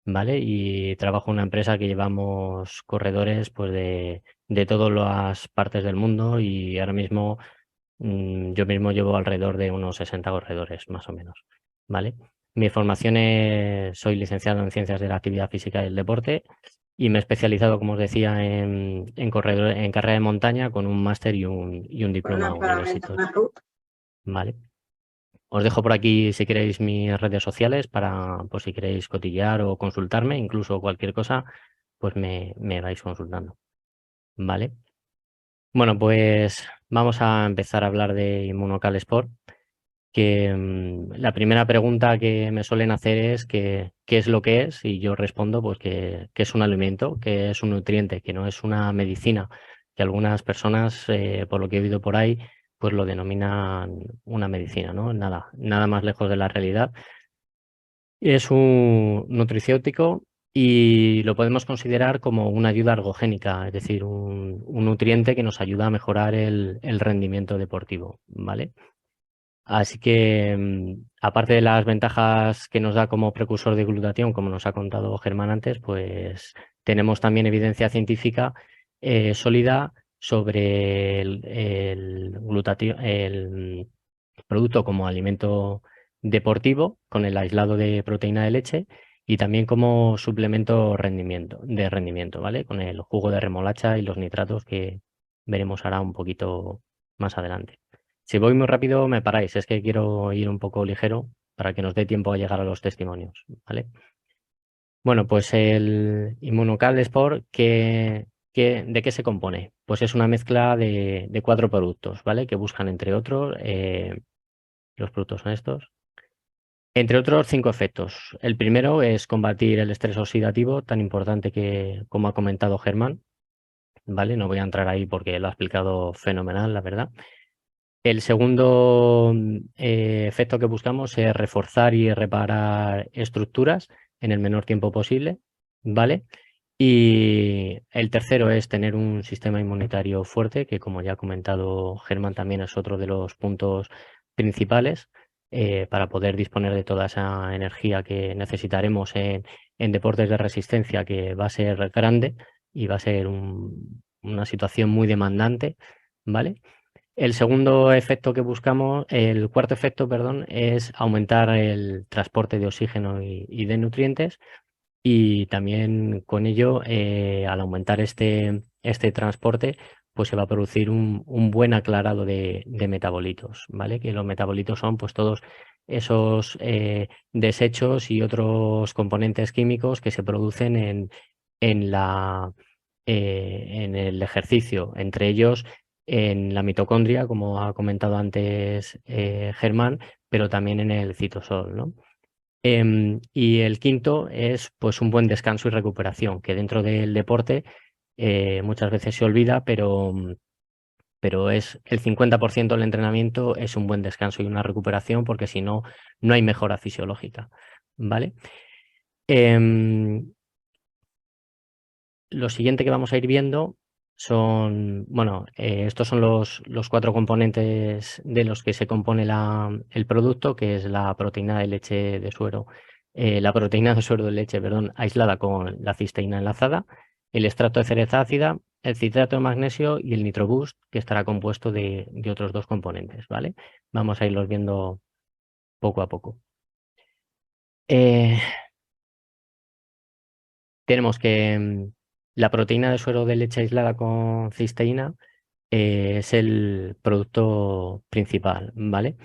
¿vale? Y trabajo en una empresa que llevamos corredores pues de todas las partes del mundo y ahora mismo yo mismo llevo alrededor de unos 60 corredores, más o menos, ¿vale? Mi formación soy licenciado en Ciencias de la Actividad Física y el Deporte y me he especializado, como os decía, en carrera de montaña con un máster y un diploma universitario. Vale. Os dejo por aquí, si queréis, mis redes sociales para, por si queréis cotillar o consultarme, incluso cualquier cosa, pues me vais consultando. Vale. Bueno, pues vamos a empezar a hablar de Immunocal Sport, que la primera pregunta que me suelen hacer es qué es lo que es, y yo respondo pues que es un alimento, que es un nutriente, que no es una medicina, que algunas personas, por lo que he oído por ahí, pues lo denominan una medicina, ¿no? Nada más lejos de la realidad. Es un nutricéutico y lo podemos considerar como una ayuda ergogénica, es decir, un nutriente que nos ayuda a mejorar el rendimiento deportivo, ¿vale? Así que, aparte de las ventajas que nos da como precursor de glutatión, como nos ha contado Germán antes, pues tenemos también evidencia científica sólida sobre el glutatión, el producto como alimento deportivo, con el aislado de proteína de leche y también como suplemento de rendimiento, ¿vale? Con el jugo de remolacha y los nitratos que veremos ahora un poquito más adelante. Si voy muy rápido, me paráis. Es que quiero ir un poco ligero para que nos dé tiempo a llegar a los testimonios, ¿vale? Bueno, pues el Immunocal Sport, ¿de qué se compone? Pues es una mezcla de 4 productos, ¿vale? Que buscan, entre otros, los productos son estos, entre otros 5 efectos. El primero es combatir el estrés oxidativo, tan importante como ha comentado Germán, ¿vale? No voy a entrar ahí porque lo ha explicado fenomenal, la verdad. El segundo efecto que buscamos es reforzar y reparar estructuras en el menor tiempo posible, ¿vale? Y el tercero es tener un sistema inmunitario fuerte, que como ya ha comentado Germán, también es otro de los puntos principales para poder disponer de toda esa energía que necesitaremos en deportes de resistencia, que va a ser grande y va a ser una situación muy demandante, ¿vale? El segundo efecto que buscamos, el cuarto efecto, perdón, es aumentar el transporte de oxígeno y de nutrientes, y también con ello, al aumentar este transporte, pues se va a producir un buen aclarado de metabolitos, ¿vale? Que los metabolitos son pues todos esos desechos y otros componentes químicos que se producen en el ejercicio, entre ellos en la mitocondria, como ha comentado antes Germán, pero también en el citosol, ¿no? Y el quinto es pues un buen descanso y recuperación, que dentro del deporte muchas veces se olvida, pero es el 50% del entrenamiento es un buen descanso y una recuperación, porque si no, no hay mejora fisiológica, ¿vale? Lo siguiente que vamos a ir viendo son, bueno, estos son los 4 componentes de los que se compone el producto, que es la proteína de leche de suero, la proteína de suero de leche, perdón, aislada con la cisteína enlazada, el extracto de cereza ácida, el citrato de magnesio y el nitroboost, que estará compuesto de otros 2 componentes, ¿vale? Vamos a irlos viendo poco a poco. Tenemos que la proteína de suero de leche aislada con cisteína es el producto principal, ¿vale?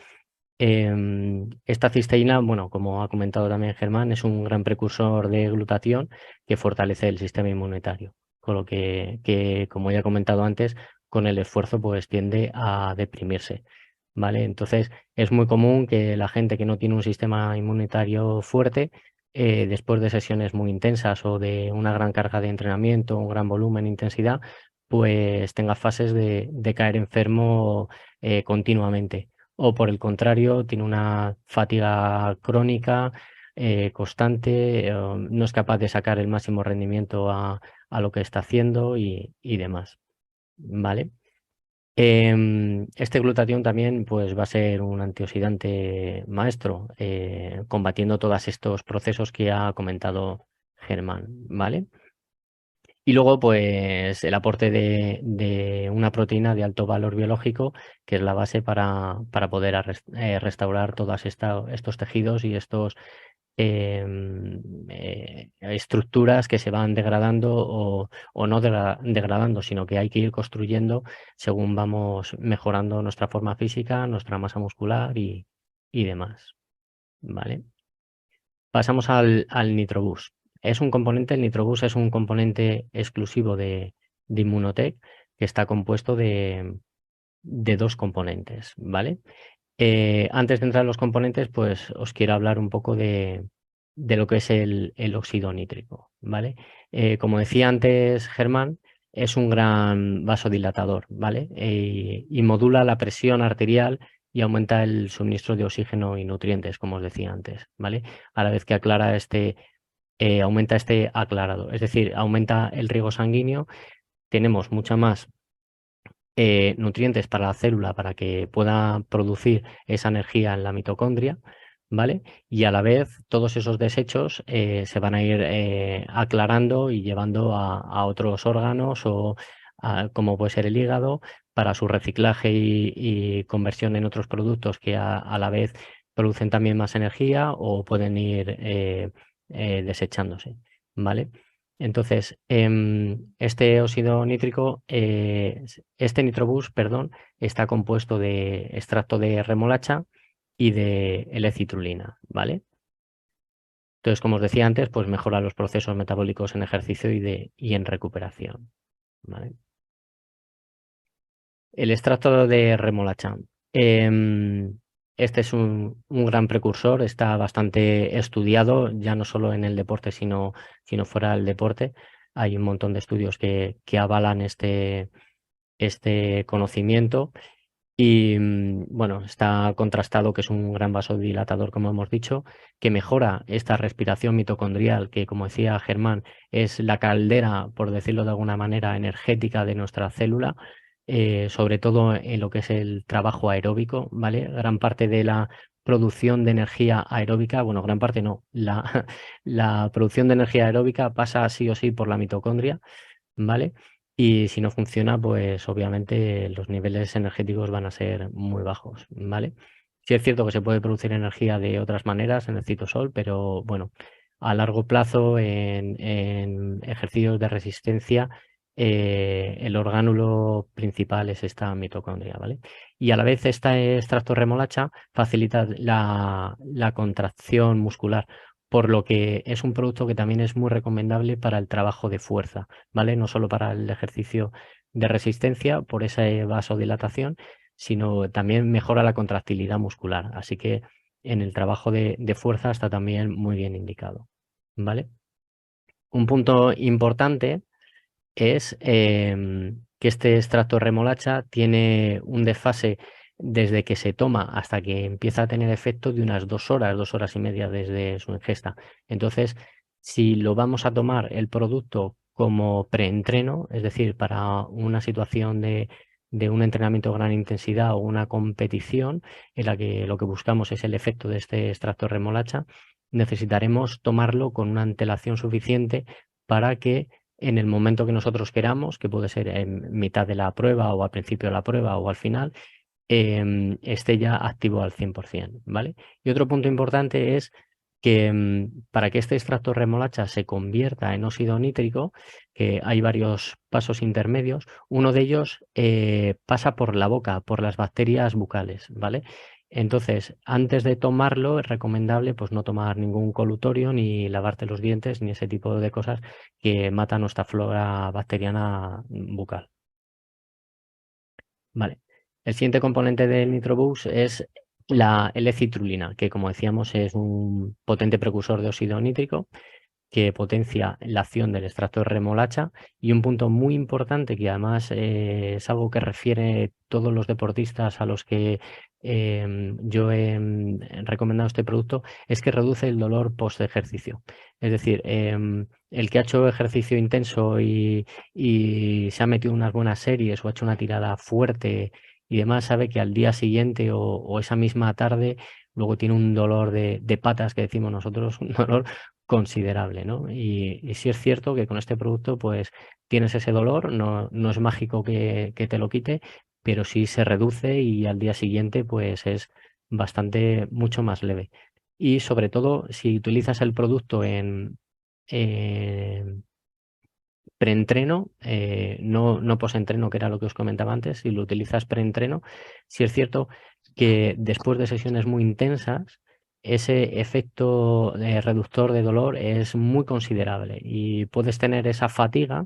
Esta cisteína, bueno, como ha comentado también Germán, es un gran precursor de glutatión que fortalece el sistema inmunitario, con lo que, como ya he comentado antes, con el esfuerzo pues tiende a deprimirse, ¿vale? Entonces es muy común que la gente que no tiene un sistema inmunitario fuerte, después de sesiones muy intensas o de una gran carga de entrenamiento, un gran volumen, intensidad, pues tenga fases de caer enfermo continuamente. O por el contrario, tiene una fatiga crónica constante, no es capaz de sacar el máximo rendimiento a lo que está haciendo y demás, ¿vale? Este glutatión también pues, va a ser un antioxidante maestro, combatiendo todos estos procesos que ha comentado Germán, ¿vale? Y luego, pues, el aporte de una proteína de alto valor biológico, que es la base para poder restaurar todos estos tejidos y estos estructuras que se van degradando o no degradando, sino que hay que ir construyendo según vamos mejorando nuestra forma física, nuestra masa muscular y demás. ¿Vale? Pasamos al Nitrobus. El Nitrobus es un componente exclusivo de Immunotec que está compuesto de dos componentes, ¿vale? Antes de entrar en los componentes, pues os quiero hablar un poco de lo que es el óxido nítrico, ¿vale? Como decía antes Germán, es un gran vasodilatador, ¿vale? Y modula la presión arterial y aumenta el suministro de oxígeno y nutrientes, como os decía antes, ¿vale? A la vez que aumenta este aclarado, es decir, aumenta el riego sanguíneo, tenemos mucha más nutrientes para la célula para que pueda producir esa energía en la mitocondria, ¿vale? Y a la vez todos esos desechos se van a ir aclarando y llevando a otros órganos o como puede ser el hígado para su reciclaje y conversión en otros productos que a la vez producen también más energía o pueden ir desechándose, ¿vale? Entonces, este óxido nítrico, este Nitrobus, perdón, está compuesto de extracto de remolacha y de L-citrulina, ¿vale? Entonces, como os decía antes, pues mejora los procesos metabólicos en ejercicio y en recuperación, ¿vale? El extracto de remolacha. Este es un gran precursor, está bastante estudiado, ya no solo en el deporte, sino fuera del deporte. Hay un montón de estudios que avalan este conocimiento y bueno, está contrastado que es un gran vasodilatador, como hemos dicho, que mejora esta respiración mitocondrial, que como decía Germán, es la caldera, por decirlo de alguna manera, energética de nuestra célula. Sobre todo en lo que es el trabajo aeróbico, ¿vale? Gran parte de la producción de energía aeróbica, bueno, gran parte no, la producción de energía aeróbica pasa sí o sí por la mitocondria, ¿vale? Y si no funciona, pues obviamente los niveles energéticos van a ser muy bajos, ¿vale? Sí es cierto que se puede producir energía de otras maneras en el citosol, pero bueno, a largo plazo en ejercicios de resistencia el orgánulo principal es esta mitocondria, ¿vale? Y a la vez este extracto remolacha facilita la contracción muscular, por lo que es un producto que también es muy recomendable para el trabajo de fuerza, ¿vale? No solo para el ejercicio de resistencia por esa vasodilatación, sino también mejora la contractilidad muscular. Así que en el trabajo de fuerza está también muy bien indicado, ¿vale? Un punto importante es que este extracto de remolacha tiene un desfase desde que se toma hasta que empieza a tener efecto de unas 2 horas y media desde su ingesta. Entonces, si lo vamos a tomar el producto como preentreno, es decir, para una situación de un entrenamiento de gran intensidad o una competición en la que lo que buscamos es el efecto de este extracto de remolacha, necesitaremos tomarlo con una antelación suficiente para que en el momento que nosotros queramos, que puede ser en mitad de la prueba o al principio de la prueba o al final, esté ya activo al 100%, ¿vale? Y otro punto importante es que para que este extracto de remolacha se convierta en óxido nítrico, que hay varios pasos intermedios, uno de ellos pasa por la boca, por las bacterias bucales, ¿vale? Entonces, antes de tomarlo, es recomendable pues, no tomar ningún colutorio, ni lavarte los dientes, ni ese tipo de cosas que matan nuestra flora bacteriana bucal. Vale. El siguiente componente del Nitrobus es la L-citrulina, que como decíamos es un potente precursor de óxido nítrico que potencia la acción del extracto de remolacha y un punto muy importante que además es algo que refiere todos los deportistas a los que yo he recomendado este producto es que reduce el dolor post ejercicio. Es decir, el que ha hecho ejercicio intenso y se ha metido unas buenas series o ha hecho una tirada fuerte y demás sabe que al día siguiente o esa misma tarde luego tiene un dolor de patas que decimos nosotros, un dolor considerable, ¿no? Y sí es cierto que con este producto pues tienes ese dolor, no es mágico que te lo quite, pero sí se reduce y al día siguiente pues es mucho más leve. Y sobre todo si utilizas el producto en preentreno, no postentreno, que era lo que os comentaba antes, si lo utilizas preentreno, sí es cierto que después de sesiones muy intensas, ese efecto reductor de dolor es muy considerable y puedes tener esa fatiga,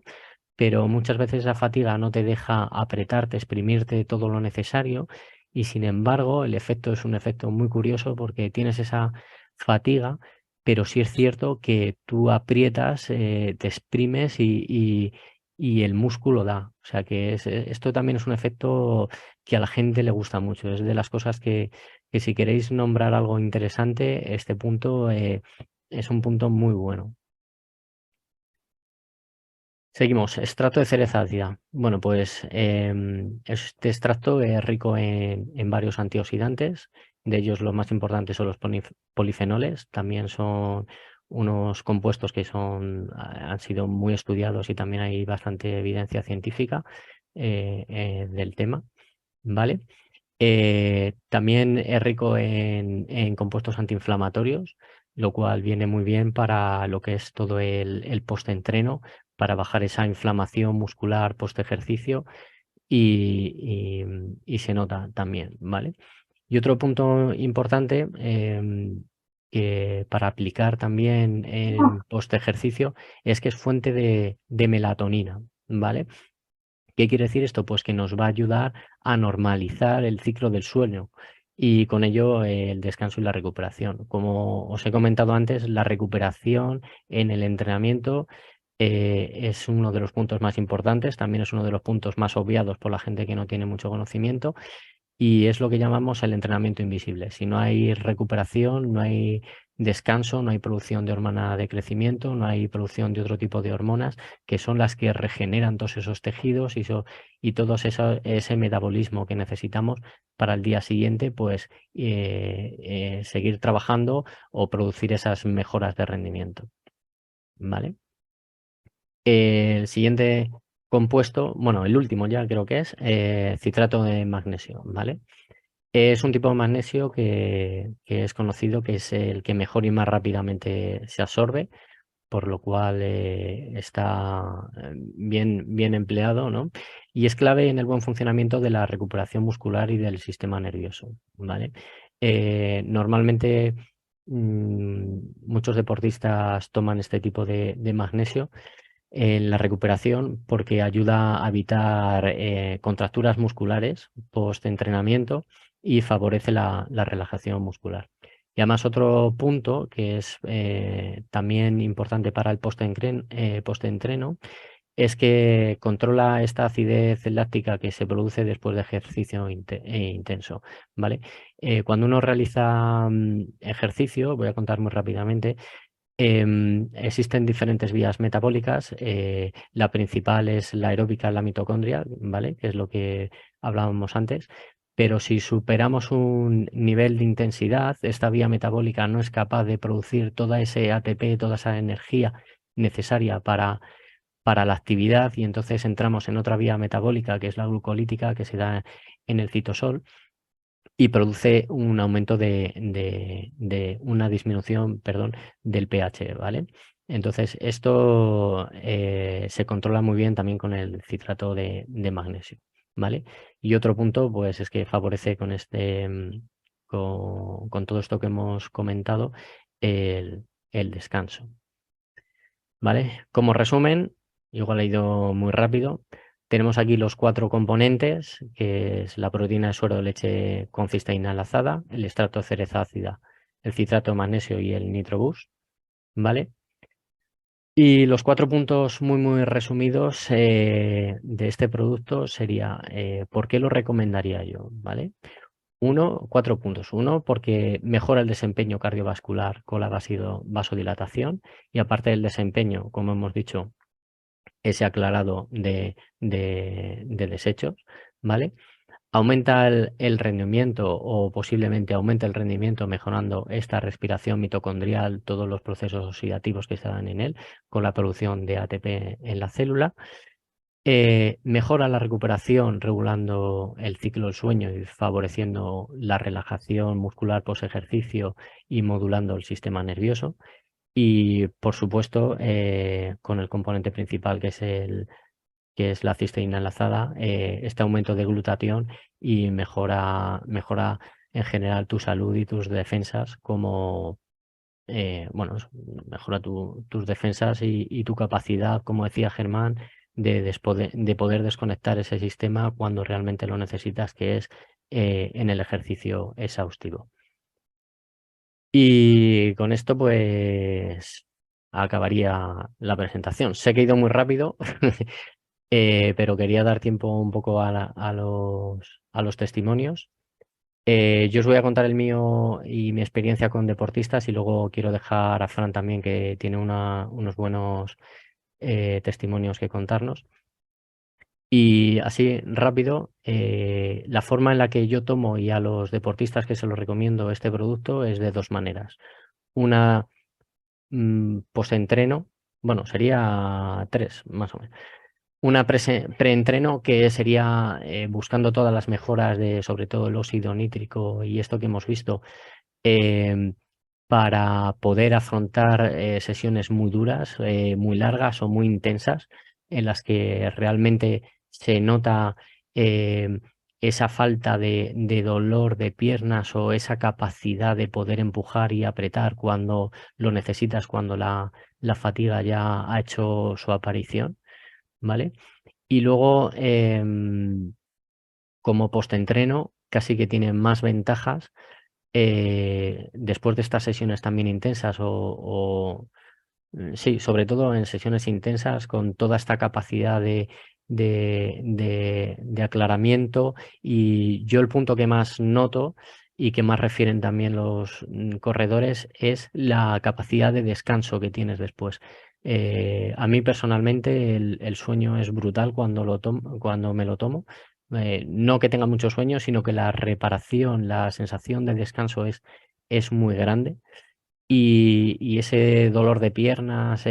pero muchas veces esa fatiga no te deja apretarte, exprimirte todo lo necesario y sin embargo el efecto es un efecto muy curioso porque tienes esa fatiga, pero sí es cierto que tú aprietas, te exprimes y el músculo da. O sea que esto también es un efecto que a la gente le gusta mucho. Es de las cosas que si queréis nombrar algo interesante, este punto es un punto muy bueno. Seguimos, extracto de cereza ácida. Bueno, pues este extracto es rico en varios antioxidantes. De ellos los más importantes son los polifenoles. También son unos compuestos que han sido muy estudiados y también hay bastante evidencia científica del tema, ¿vale? También es rico en compuestos antiinflamatorios, lo cual viene muy bien para lo que es todo el post-entreno, para bajar esa inflamación muscular post-ejercicio y se nota también, ¿vale? Y otro punto importante que para aplicar también en post-ejercicio es que es fuente de melatonina, ¿vale? ¿Qué quiere decir esto? Pues que nos va a ayudar a normalizar el ciclo del sueño y con ello el descanso y la recuperación. Como os he comentado antes, la recuperación en el entrenamiento es uno de los puntos más importantes, también es uno de los puntos más obviados por la gente que no tiene mucho conocimiento y es lo que llamamos el entrenamiento invisible. Si no hay recuperación, no hay descanso, no hay producción de hormona de crecimiento, no hay producción de otro tipo de hormonas que son las que regeneran todos esos tejidos y todo ese metabolismo que necesitamos para el día siguiente, pues seguir trabajando o producir esas mejoras de rendimiento. ¿Vale? El siguiente compuesto, bueno, el último ya creo que es citrato de magnesio, ¿vale? Es un tipo de magnesio que es conocido que es el que mejor y más rápidamente se absorbe, por lo cual está bien empleado, ¿no? Y es clave en el buen funcionamiento de la recuperación muscular y del sistema nervioso, ¿vale? Normalmente muchos deportistas toman este tipo de magnesio en la recuperación porque ayuda a evitar contracturas musculares post-entrenamiento y favorece la relajación muscular. Y además otro punto que es también importante para el post-entreno es que controla esta acidez láctica que se produce después de ejercicio intenso, ¿vale? Cuando uno realiza ejercicio, voy a contar muy rápidamente, existen diferentes vías metabólicas. La principal es la aeróbica en la mitocondria, ¿vale? Que es lo que hablábamos antes. Pero si superamos un nivel de intensidad, esta vía metabólica no es capaz de producir toda ese ATP, toda esa energía necesaria para la actividad y entonces entramos en otra vía metabólica que es la glucolítica que se da en el citosol y produce un aumento de una disminución, perdón, del pH, ¿vale? Entonces, esto se controla muy bien también con el citrato de magnesio, ¿vale? Y otro punto, pues, es que favorece con todo esto que hemos comentado, el descanso, ¿vale? Como resumen, igual he ido muy rápido. Tenemos aquí los 4 componentes, que es la proteína de suero de leche con cisteína enlazada, el extracto de cereza ácida, el citrato de magnesio y el nitrobus, ¿vale? Y los 4 puntos muy resumidos de este producto sería ¿por qué lo recomendaría yo? ¿Vale? 4 puntos. 1, porque mejora el desempeño cardiovascular con la vasodilatación y aparte del desempeño, como hemos dicho, ese aclarado de desechos, ¿vale? aumenta el rendimiento o posiblemente aumente el rendimiento mejorando esta respiración mitocondrial, todos los procesos oxidativos que se dan en él, con la producción de ATP en la célula. Mejora la recuperación regulando el ciclo del sueño y favoreciendo la relajación muscular post ejercicio y modulando el sistema nervioso. Y por supuesto, con el componente principal que es la cisteína enlazada, este aumento de glutatión y mejora en general tu salud y tus defensas como, bueno, mejora tus defensas y tu capacidad, como decía Germán, de poder desconectar ese sistema cuando realmente lo necesitas, que es en el ejercicio exhaustivo. Y con esto, pues, acabaría la presentación. Sé que he ido muy rápido, pero quería dar tiempo un poco a los testimonios. Yo os voy a contar el mío y mi experiencia con deportistas y luego quiero dejar a Fran también, que tiene unos buenos testimonios que contarnos. Y así rápido, la forma en la que yo tomo y a los deportistas que se los recomiendo este producto es de dos maneras. Una post-entreno, bueno, sería tres más o menos. Una preentreno que sería buscando todas las mejoras de sobre todo el óxido nítrico y esto que hemos visto, para poder afrontar sesiones muy duras, muy largas o muy intensas, en las que realmente se nota esa falta de dolor de piernas o esa capacidad de poder empujar y apretar cuando lo necesitas, cuando la fatiga ya ha hecho su aparición, ¿vale? Y luego, como postentreno, casi que tiene más ventajas después de estas sesiones también intensas sí, sobre todo en sesiones intensas con toda esta capacidad de aclaramiento. Y yo el punto que más noto y que más refieren también los corredores es la capacidad de descanso que tienes después. A mí personalmente el sueño es brutal cuando me lo tomo. No que tenga mucho sueño, sino que la reparación, la sensación de descanso es muy grande. Y ese dolor de piernas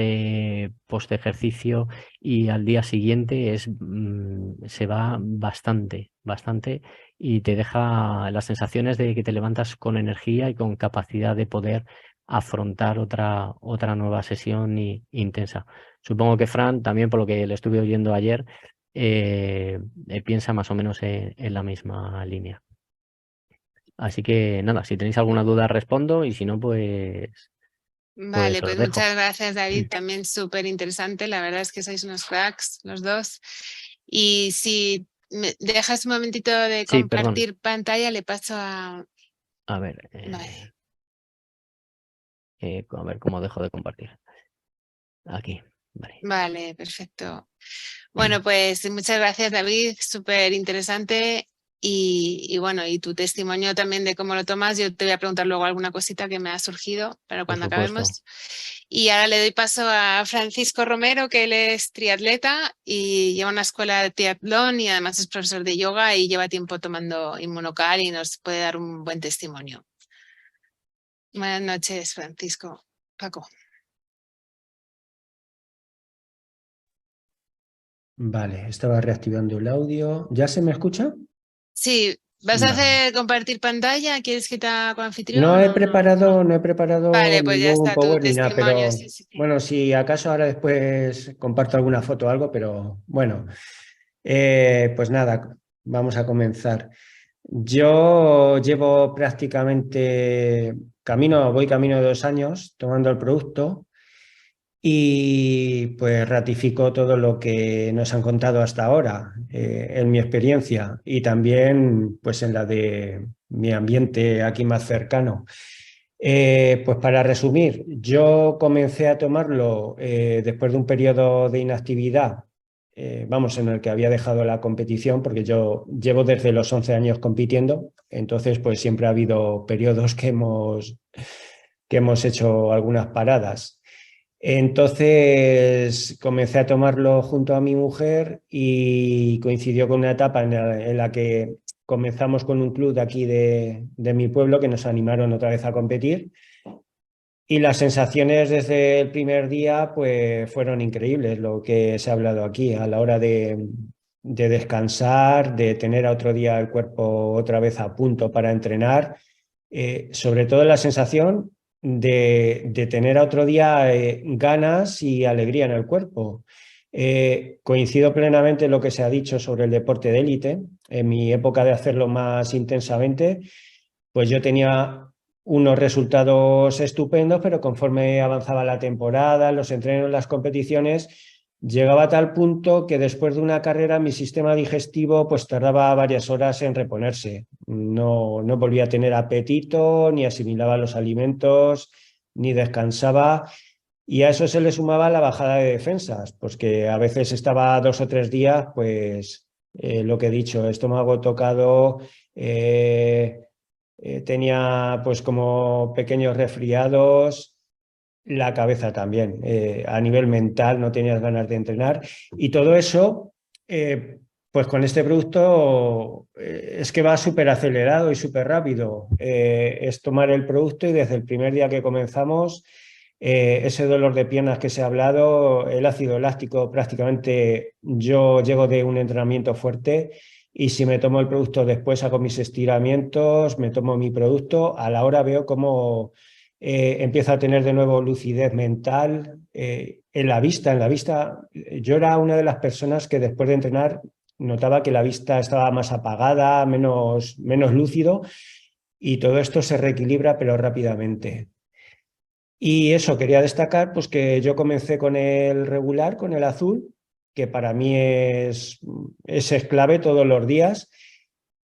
post ejercicio y al día siguiente se va bastante y te deja las sensaciones de que te levantas con energía y con capacidad de poder afrontar otra nueva sesión intensa. Supongo que Fran, también por lo que le estuve oyendo ayer, piensa más o menos en la misma línea. Así que nada, si tenéis alguna duda respondo y si no, pues Vale, os pues dejo. muchas gracias, David. También súper interesante. La verdad es que sois unos cracks los dos. Y si me dejas un momentito de Sí, perdón. compartir pantalla, le paso a... A ver, Vale. a ver cómo dejo de compartir. Aquí, vale. Vale, perfecto. Bueno, pues muchas gracias, David. Súper interesante. Y bueno, y tu testimonio también de cómo lo tomas. Yo te voy a preguntar luego alguna cosita que me ha surgido para Por cuando supuesto. acabemos. Y ahora le doy paso a Francisco Romero, que él es triatleta y lleva una escuela de triatlón y además es profesor de yoga y lleva tiempo tomando Inmunocal y nos puede dar un buen testimonio. Buenas noches, Francisco. Paco. Vale, estaba reactivando el audio. ¿Ya se me escucha? Sí, ¿vas a Vale. hacer compartir pantalla? ¿Quieres que te haga con anfitrión? No he o preparado Vale, pues ya ningún está tu power ni nada, testimonio. pero Sí, sí, sí. bueno, si acaso ahora después comparto alguna foto o algo, pero bueno, pues nada, vamos a comenzar. Yo llevo prácticamente voy camino de 2 años tomando el producto. Y pues ratifico todo lo que nos han contado hasta ahora, en mi experiencia y también pues en la de mi ambiente aquí más cercano. Pues para resumir, yo comencé a tomarlo después de un periodo de inactividad, vamos, en el que había dejado la competición, porque yo llevo desde los 11 años compitiendo, entonces pues siempre ha habido periodos que hemos hecho algunas paradas. Entonces comencé a tomarlo junto a mi mujer y coincidió con una etapa en la que comenzamos con un club de aquí de mi pueblo que nos animaron otra vez a competir. Y las sensaciones desde el primer día pues fueron increíbles, lo que se ha hablado aquí, a la hora de descansar, de tener a otro día el cuerpo otra vez a punto para entrenar, sobre todo la sensación de tener a otro día ganas y alegría en el cuerpo. Coincido plenamente en lo que se ha dicho sobre el deporte de élite. En mi época de hacerlo más intensamente, pues yo tenía unos resultados estupendos, pero conforme avanzaba la temporada, los entrenos, las competiciones, llegaba a tal punto que después de una carrera mi sistema digestivo pues tardaba varias horas en reponerse. No volvía a tener apetito, ni asimilaba los alimentos, ni descansaba. Y a eso se le sumaba la bajada de defensas, pues que a veces estaba 2 o 3 días, pues lo que he dicho, estómago tocado, tenía pues como pequeños resfriados, la cabeza también, a nivel mental no tenías ganas de entrenar y todo eso, pues con este producto es que va súper acelerado y súper rápido. Es tomar el producto y desde el primer día que comenzamos, ese dolor de piernas que se ha hablado, el ácido láctico prácticamente yo llego de un entrenamiento fuerte. Y si me tomo el producto después, hago mis estiramientos, me tomo mi producto, a la hora veo cómo empiezo a tener de nuevo lucidez mental. En la vista, yo era una de las personas que después de entrenar notaba que la vista estaba más apagada, menos lúcido, y todo esto se reequilibra, pero rápidamente. Y eso, quería destacar pues que yo comencé con el regular, con el azul, que para mí es clave todos los días.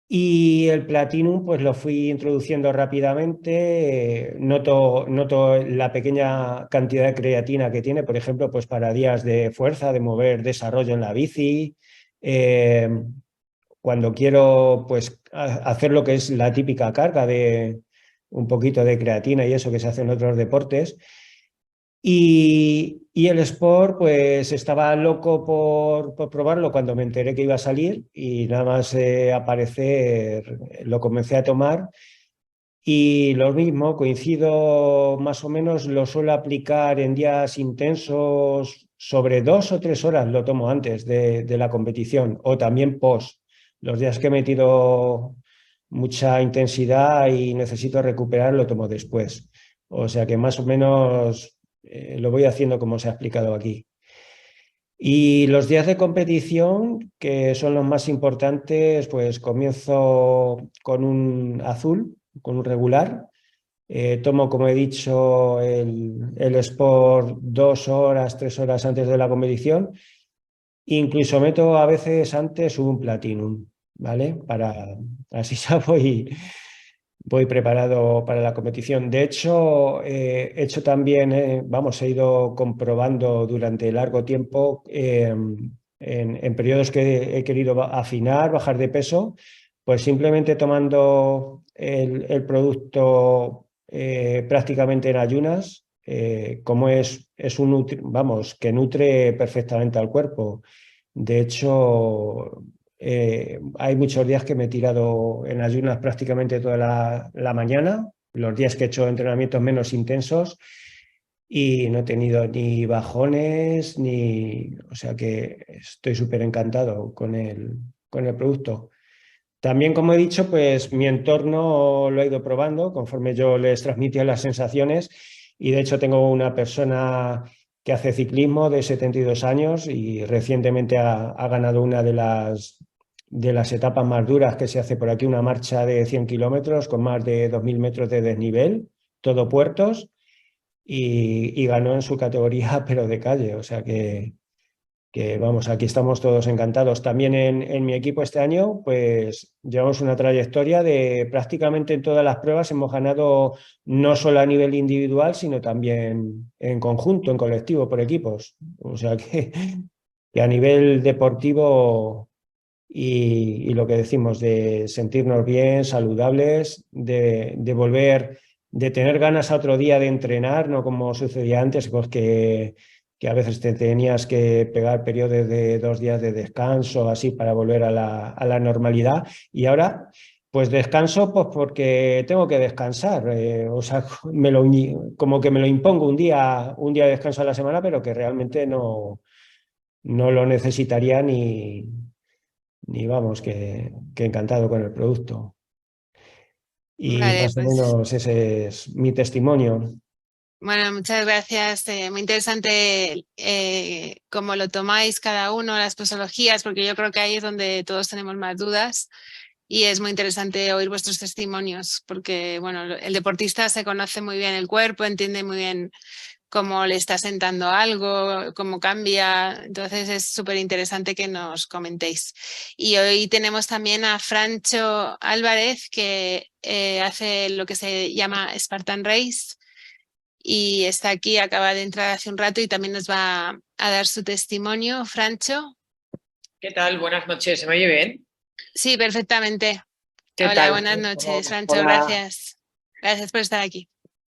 Y el Platinum pues lo fui introduciendo rápidamente. Noto la pequeña cantidad de creatina que tiene, por ejemplo, pues para días de fuerza, de mover, desarrollo en la bici. Cuando quiero pues hacer lo que es la típica carga de un poquito de creatina y eso que se hace en otros deportes. Y el Sport, pues estaba loco por probarlo cuando me enteré que iba a salir y nada más aparecer lo comencé a tomar. Y lo mismo, coincido más o menos, lo suelo aplicar en días intensos, sobre 2 o 3 horas lo tomo antes de la competición o también post. Los días que he metido mucha intensidad y necesito recuperar, lo tomo después. O sea que más o menos lo voy haciendo como se ha explicado aquí. Y los días de competición, que son los más importantes, pues comienzo con un azul, con un regular. Tomo, como he dicho, el Sport 2 horas, 3 horas antes de la competición. Incluso meto a veces antes un Platinum, ¿vale? Así ya voy preparado para la competición. De hecho, he hecho también, he ido comprobando durante largo tiempo en periodos que he querido afinar, bajar de peso, pues simplemente tomando el producto prácticamente en ayunas, como que nutre perfectamente al cuerpo. De hecho, hay muchos días que me he tirado en ayunas prácticamente toda la mañana, los días que he hecho entrenamientos menos intensos y no he tenido ni bajones, o sea que estoy súper encantado con el producto. También, como he dicho, pues mi entorno lo he ido probando conforme yo les transmitía las sensaciones y de hecho tengo una persona que hace ciclismo de 72 años y recientemente ha ganado una de las etapas más duras que se hace por aquí, una marcha de 100 kilómetros con más de 2.000 metros de desnivel, todo puertos, y ganó en su categoría, pero de calle. O sea que vamos, aquí estamos todos encantados. También en mi equipo este año, pues llevamos una trayectoria de prácticamente en todas las pruebas hemos ganado no solo a nivel individual, sino también en conjunto, en colectivo, por equipos. O sea que a nivel deportivo y lo que decimos de sentirnos bien, saludables, de volver, de tener ganas a otro día de entrenar, no como sucedía antes, pues que que a veces te tenías que pegar periodos de 2 días de descanso, así, para volver a la normalidad. Y ahora, pues descanso pues porque tengo que descansar. O sea, como que me lo impongo un día de descanso a la semana, pero que realmente no lo necesitaría ni vamos, que encantado con el producto. Y Vale, más o pues menos ese es mi testimonio. bueno, muchas gracias. Muy interesante cómo lo tomáis cada uno, las posologías, porque yo creo que ahí es donde todos tenemos más dudas y es muy interesante oír vuestros testimonios, porque bueno, el deportista se conoce muy bien el cuerpo, entiende muy bien cómo le está sentando algo, cómo cambia. Entonces es súper interesante que nos comentéis. Y hoy tenemos también a Francho Álvarez, que hace lo que se llama Spartan Race y está aquí, acaba de entrar hace un rato y también nos va a dar su testimonio. Francho. ¿Qué tal? Buenas noches, ¿se me oye bien? Sí, perfectamente. ¿Qué Hola, tal? buenas noches, Francho. Hola. Gracias. Gracias por estar aquí.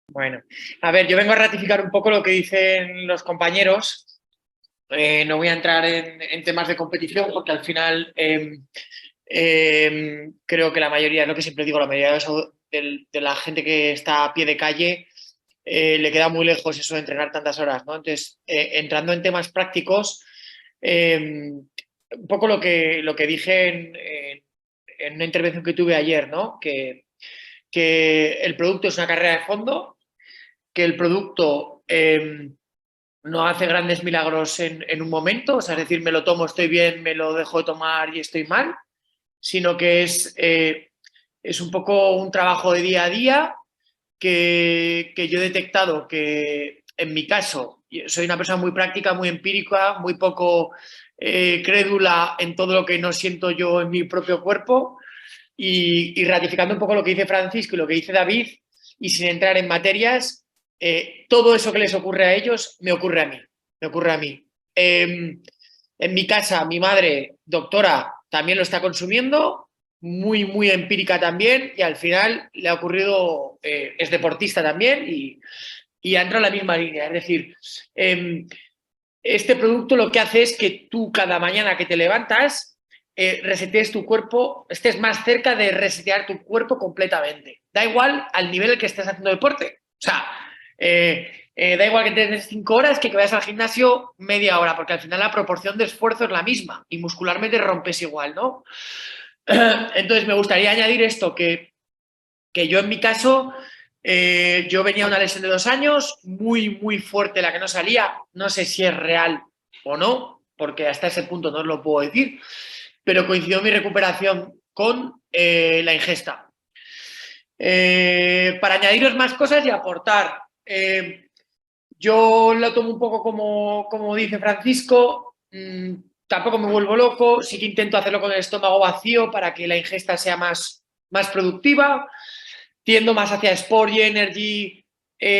Bueno, a ver, yo vengo a ratificar un poco lo que dicen los compañeros. No voy a entrar en temas de competición porque al final creo que la mayoría, lo que siempre digo, la mayoría de la gente que está a pie de calle le queda muy lejos eso de entrenar tantas horas, ¿no? Entonces, entrando en temas prácticos, un poco lo que dije en una intervención que tuve ayer, ¿no? Que el producto es una carrera de fondo, que el producto no hace grandes milagros en un momento, o sea, es decir, me lo tomo, estoy bien, me lo dejo de tomar y estoy mal, sino que es un poco un trabajo de día a día que yo he detectado que en mi caso soy una persona muy práctica, muy empírica, muy poco crédula en todo lo que no siento yo en mi propio cuerpo y ratificando un poco lo que dice Francisco y lo que dice David y sin entrar en materias, todo eso que les ocurre a ellos me ocurre a mí, me ocurre a mí. En mi casa, mi madre, doctora, también lo está consumiendo, muy, muy empírica también, y al final le ha ocurrido, es deportista también y ha entrado en la misma línea. Es decir, este producto lo que hace es que tú cada mañana que te levantas resetees tu cuerpo, estés más cerca de resetear tu cuerpo completamente. Da igual al nivel al que estés haciendo deporte. O sea, da igual que tengas 5 horas que vayas al gimnasio media hora, porque al final la proporción de esfuerzo es la misma y muscularmente rompes igual, ¿no? Entonces me gustaría añadir esto, que yo en mi caso, yo venía de una lesión de 2 años, muy, muy fuerte, la que no salía, no sé si es real o no, porque hasta ese punto no os lo puedo decir, pero coincidió mi recuperación con la ingesta. Para añadiros más cosas y aportar, yo lo tomo un poco como dice Francisco, tampoco me vuelvo loco, sí que intento hacerlo con el estómago vacío para que la ingesta sea más productiva, tiendo más hacia Sport y Energy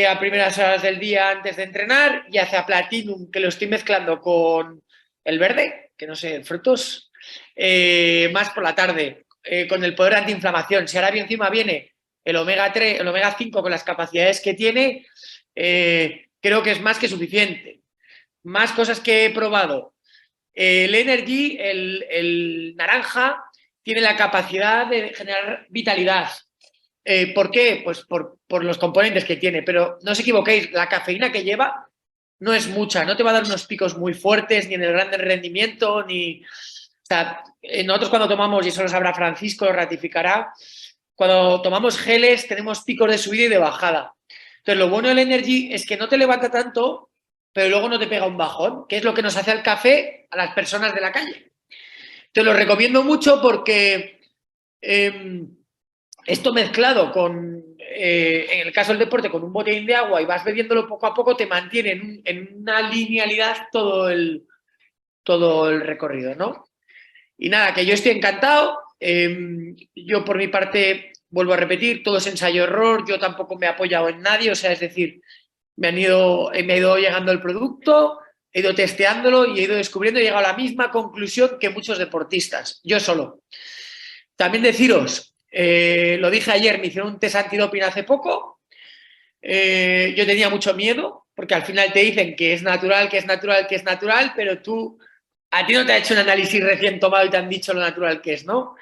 a primeras horas del día antes de entrenar y hacia Platinum, que lo estoy mezclando con el verde, que no sé, frutos, más por la tarde, con el poder antiinflamación. Si ahora bien encima viene el omega 3, el omega 5 con las capacidades que tiene, creo que es más que suficiente. Más cosas que he probado. El Energy, el naranja, tiene la capacidad de generar vitalidad. ¿Por qué? Pues por los componentes que tiene, pero no os equivoquéis, la cafeína que lleva no es mucha, no te va a dar unos picos muy fuertes, ni en el gran rendimiento, ni... O sea, nosotros cuando tomamos, y eso lo sabrá Francisco, lo ratificará, cuando tomamos geles tenemos picos de subida y de bajada. Entonces, lo bueno del Energy es que no te levanta tanto, pero luego no te pega un bajón, que es lo que nos hace el café a las personas de la calle. Te lo recomiendo mucho porque esto mezclado con, en el caso del deporte, con un botellín de agua y vas bebiéndolo poco a poco, te mantiene en una linealidad todo el recorrido, ¿no? Y nada, que yo estoy encantado. Yo por mi parte, vuelvo a repetir, todo es ensayo-error, yo tampoco me he apoyado en nadie, o sea, es decir, me ha ido llegando el producto, he ido testeándolo y he ido descubriendo y he llegado a la misma conclusión que muchos deportistas, yo solo. También deciros, lo dije ayer, me hicieron un test antidoping hace poco, yo tenía mucho miedo, porque al final te dicen que es natural, que es natural, que es natural, pero a ti no te ha hecho un análisis recién tomado y te han dicho lo natural que es, ¿no?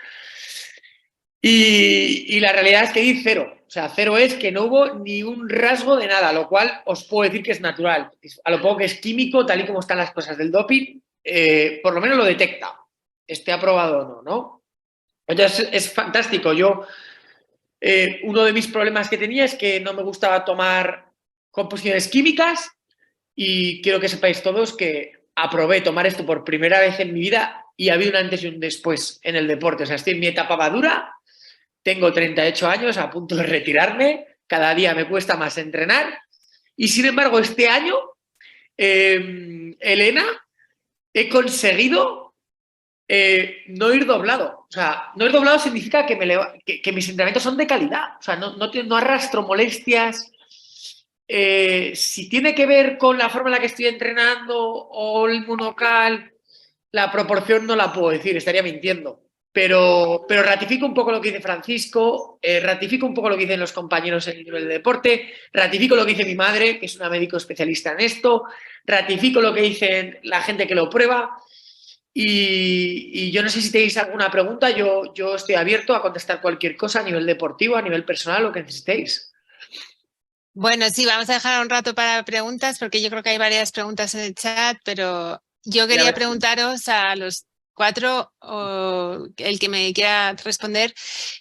Y la realidad es que di 0. O sea, 0 es que no hubo ni un rasgo de nada, lo cual os puedo decir que es natural. A lo poco que es químico, tal y como están las cosas del doping, por lo menos lo detecta. Esté aprobado o no, ¿no? Entonces es fantástico. Uno de mis problemas que tenía es que no me gustaba tomar composiciones químicas y quiero que sepáis todos que aprobé tomar esto por primera vez en mi vida y había un antes y un después en el deporte. O sea, estoy en mi etapa madura. Tengo 38 años, a punto de retirarme, cada día me cuesta más entrenar y sin embargo este año, Elena, he conseguido no ir doblado. O sea, no ir doblado significa que mis entrenamientos son de calidad, o sea, no arrastro molestias. Si tiene que ver con la forma en la que estoy entrenando o el monocal, la proporción no la puedo decir, estaría mintiendo. Pero ratifico un poco lo que dice Francisco, ratifico un poco lo que dicen los compañeros en el nivel de deporte, ratifico lo que dice mi madre, que es una médico especialista en esto, ratifico lo que dicen la gente que lo prueba y yo no sé si tenéis alguna pregunta, yo estoy abierto a contestar cualquier cosa a nivel deportivo, a nivel personal, lo que necesitéis. Bueno, sí, vamos a dejar un rato para preguntas porque yo creo que hay varias preguntas en el chat, pero yo quería preguntaros a los 4 o el que me quiera responder,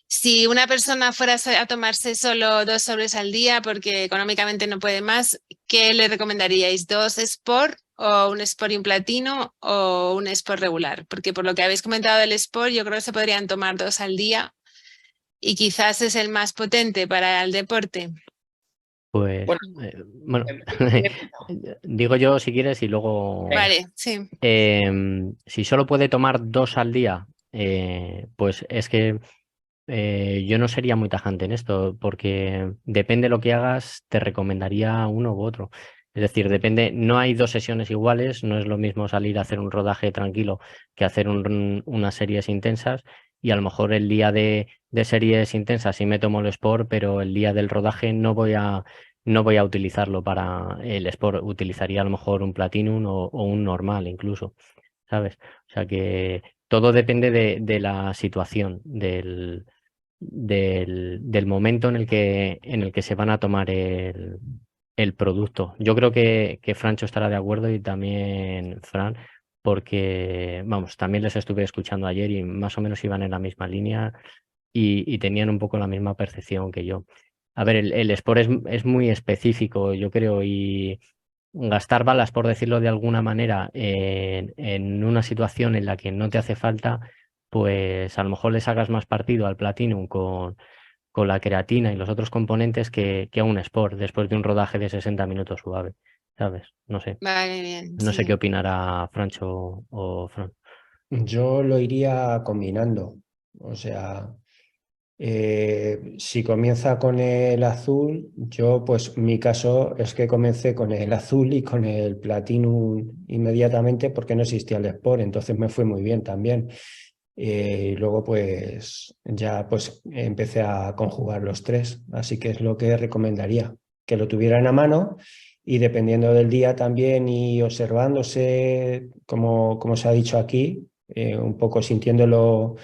si una persona fuera a tomarse solo 2 sobres al día porque económicamente no puede más, ¿qué le recomendaríais? ¿2 Sport o un Sport y un Platino o un Sport regular? Porque por lo que habéis comentado del Sport, yo creo que se podrían tomar 2 al día y quizás es el más potente para el deporte. Pues, bueno, digo yo si quieres y luego... Vale, sí. Si solo puede tomar 2 al día, pues es que yo no sería muy tajante en esto, porque depende de lo que hagas, te recomendaría uno u otro. Es decir, depende, no hay 2 sesiones iguales, no es lo mismo salir a hacer un rodaje tranquilo que hacer unas series intensas, y a lo mejor el día de series intensas sí me tomo el Sport, pero el día del rodaje no voy a utilizarlo para el Sport, utilizaría a lo mejor un Platinum o un normal incluso, ¿sabes? O sea que todo depende de la situación, del momento en el que se van a tomar el producto. Yo creo que Francho estará de acuerdo y también Fran, porque, vamos, también les estuve escuchando ayer y más o menos iban en la misma línea y tenían un poco la misma percepción que yo. A ver, el Sport es muy específico, yo creo, y gastar balas, por decirlo de alguna manera, en una situación en la que no te hace falta, pues a lo mejor le sacas más partido al Platinum con la creatina y los otros componentes que a un Sport después de un rodaje de 60 minutos suave, ¿sabes? No sé. Vale, bien. No sé Sí. qué opinará Francho o Fran. Yo lo iría combinando. O sea, si comienza con el azul, yo pues mi caso es que comencé con el azul y con el Platinum inmediatamente porque no existía el Sport, entonces me fue muy bien también. Y luego pues ya pues empecé a conjugar los 3, así que es lo que recomendaría, que lo tuvieran a mano y dependiendo del día también y observándose, como se ha dicho aquí, un poco sintiéndolo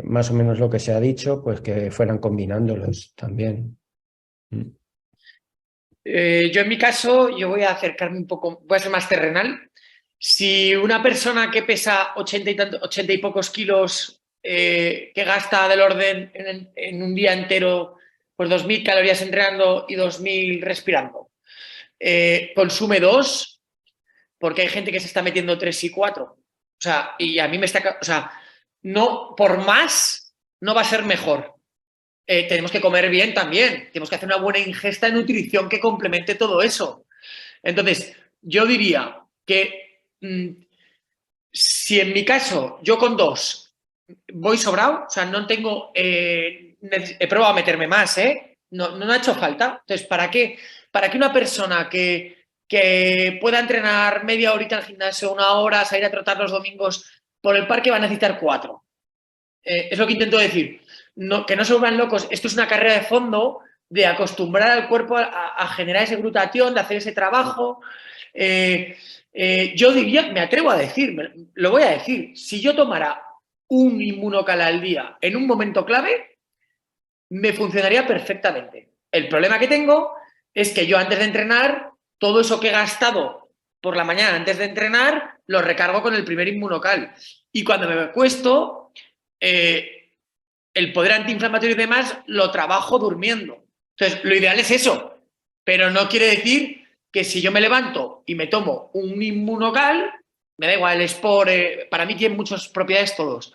más o menos lo que se ha dicho, pues que fueran combinándolos también. Yo en mi caso, yo voy a acercarme un poco, voy a ser más terrenal. Si una persona que pesa 80 y pocos kilos, que gasta del orden en un día entero, pues 2.000 calorías entrenando y 2.000 respirando, consume 2, porque hay gente que se está metiendo 3 y 4. O sea, y a mí me está... O sea, no, por más, no va a ser mejor. Tenemos que comer bien también. Tenemos que hacer una buena ingesta de nutrición que complemente todo eso. Entonces, yo diría que si en mi caso yo con 2 voy sobrado, o sea, no tengo... he probado a meterme más, no ha hecho falta. Entonces, ¿para qué? Para que una persona que pueda entrenar media horita al gimnasio, 1 hora, salir a trotar los domingos por el parque, va a necesitar 4. Es lo que intento decir. No, que no se vuelvan locos. Esto es una carrera de fondo de acostumbrar al cuerpo a generar ese glutatión, de hacer ese trabajo. Yo diría, me atrevo a decir, lo voy a decir, si yo tomara un inmunocal al día en un momento clave, me funcionaría perfectamente. El problema que tengo es que yo antes de entrenar, todo eso que he gastado por la mañana antes de entrenar, lo recargo con el primer inmunocal. Y cuando me acuesto, el poder antiinflamatorio y demás lo trabajo durmiendo. Entonces, lo ideal es eso, pero no quiere decir que si yo me levanto y me tomo un inmunocal, me da igual, el Sport, para mí tiene muchas propiedades todos,